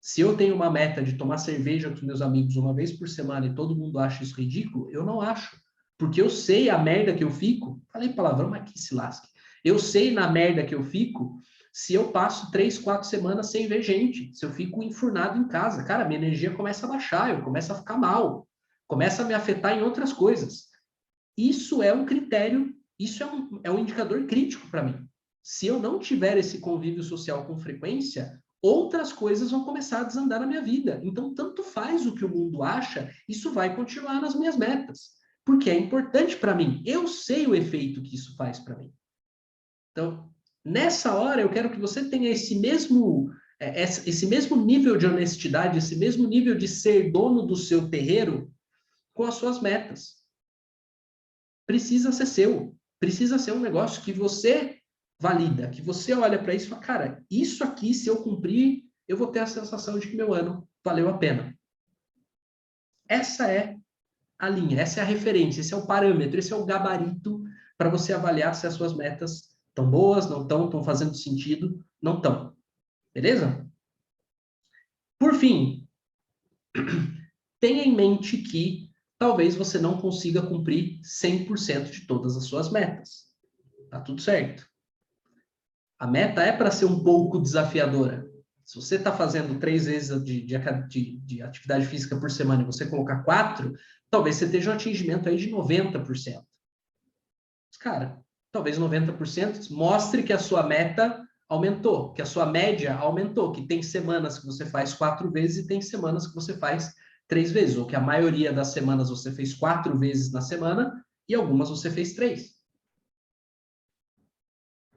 Se eu tenho uma meta de tomar cerveja com meus amigos uma vez por semana e todo mundo acha isso ridículo, eu não acho. Porque eu sei a merda que eu fico. Falei palavrão, mas que se lasque. Eu sei na merda que eu fico se eu passo 3, 4 semanas sem ver gente. Se eu fico enfurnado em casa. Cara, minha energia começa a baixar, eu começo a ficar mal. Começa a me afetar em outras coisas. Isso é um critério, isso é um indicador crítico para mim. Se eu não tiver esse convívio social com frequência, outras coisas vão começar a desandar na minha vida. Então, tanto faz o que o mundo acha, isso vai continuar nas minhas metas. Porque é importante para mim. Eu sei o efeito que isso faz para mim. Então, nessa hora, eu quero que você tenha esse mesmo nível de honestidade, esse mesmo nível de ser dono do seu terreiro com as suas metas. Precisa ser seu. Precisa ser um negócio que você valida, que você olha para isso e fala, cara, isso aqui, se eu cumprir, eu vou ter a sensação de que meu ano valeu a pena. Essa é a linha, essa é a referência, esse é o parâmetro, esse é o gabarito para você avaliar se as suas metas estão boas, não estão fazendo sentido, não estão. Beleza? Por fim, tenha em mente que talvez você não consiga cumprir 100% de todas as suas metas. Tá tudo certo. A meta é para ser um pouco desafiadora. Se você está fazendo 3 vezes de atividade física por semana e você colocar 4, talvez você esteja um atingimento aí de 90%. Mas, cara, talvez 90% mostre que a sua meta aumentou, que a sua média aumentou, que tem semanas que você faz 4 vezes e tem semanas que você faz 3 vezes, ou que a maioria das semanas você fez 4 vezes na semana e algumas você fez 3.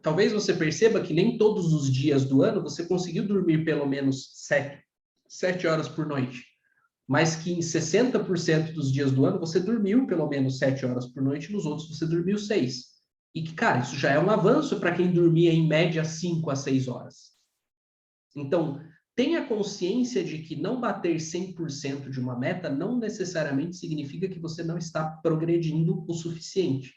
Talvez você perceba que nem todos os dias do ano você conseguiu dormir pelo menos 7 horas por noite, mas que em 60% dos dias do ano você dormiu pelo menos 7 horas por noite, nos outros você dormiu 6. E que, cara, isso já é um avanço para quem dormia em média 5 a 6 horas. Então, tenha consciência de que não bater 100% de uma meta não necessariamente significa que você não está progredindo o suficiente.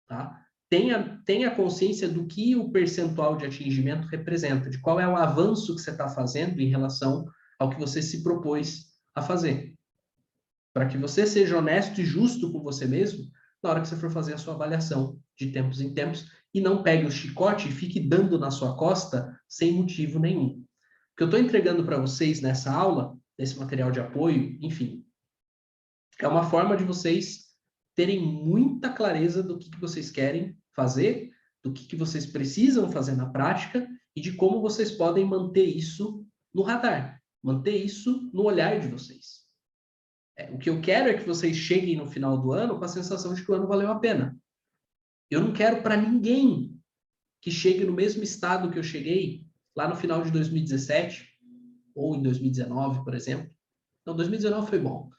Tá? Tenha consciência do que o percentual de atingimento representa, de qual é o avanço que você está fazendo em relação ao que você se propôs a fazer. Para que você seja honesto e justo com você mesmo na hora que você for fazer a sua avaliação de tempos em tempos e não pegue o chicote e fique dando na sua costa sem motivo nenhum. O que eu estou entregando para vocês nessa aula, nesse material de apoio, enfim, é uma forma de vocês terem muita clareza do que vocês querem fazer, do que vocês precisam fazer na prática e de como vocês podem manter isso no radar, manter isso no olhar de vocês. O que eu quero é que vocês cheguem no final do ano com a sensação de que o ano valeu a pena. Eu não quero para ninguém que chegue no mesmo estado que eu cheguei lá no final de 2017 ou em 2019, por exemplo. Não, 2019 foi bom.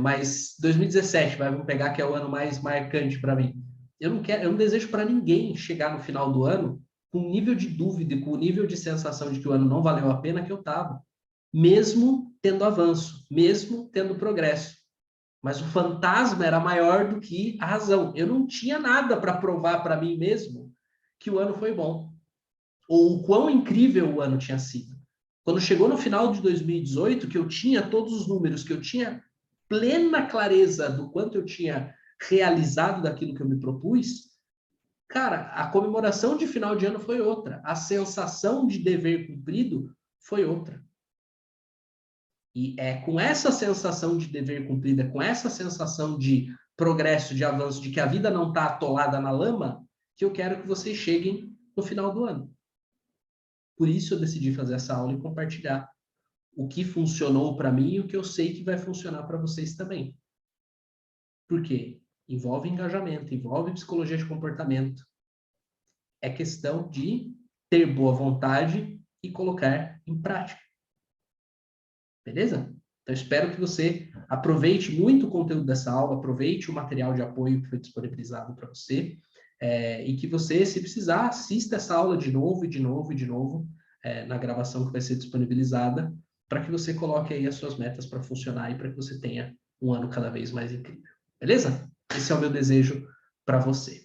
Mas 2017, vamos pegar que é o ano mais marcante para mim. Eu não desejo para ninguém chegar no final do ano com o nível de dúvida e com o nível de sensação de que o ano não valeu a pena que eu estava. Mesmo tendo avanço, mesmo tendo progresso. Mas o fantasma era maior do que a razão. Eu não tinha nada para provar para mim mesmo que o ano foi bom. Ou o quão incrível o ano tinha sido. Quando chegou no final de 2018, que eu tinha todos os números, que eu tinha plena clareza do quanto eu tinha realizado daquilo que eu me propus, cara, a comemoração de final de ano foi outra. A sensação de dever cumprido foi outra. E é com essa sensação de dever cumprido, é com essa sensação de progresso, de avanço, de que a vida não está atolada na lama, que eu quero que vocês cheguem no final do ano. Por isso eu decidi fazer essa aula e compartilhar o que funcionou para mim e o que eu sei que vai funcionar para vocês também. Por quê? Envolve engajamento, envolve psicologia de comportamento. É questão de ter boa vontade e colocar em prática. Beleza? Então, espero que você aproveite muito o conteúdo dessa aula, aproveite o material de apoio que foi disponibilizado para você. e que você, se precisar, assista essa aula de novo, e de novo, e de novo, na gravação que vai ser disponibilizada, para que você coloque aí as suas metas para funcionar e para que você tenha um ano cada vez mais incrível. Beleza? Esse é o meu desejo para você.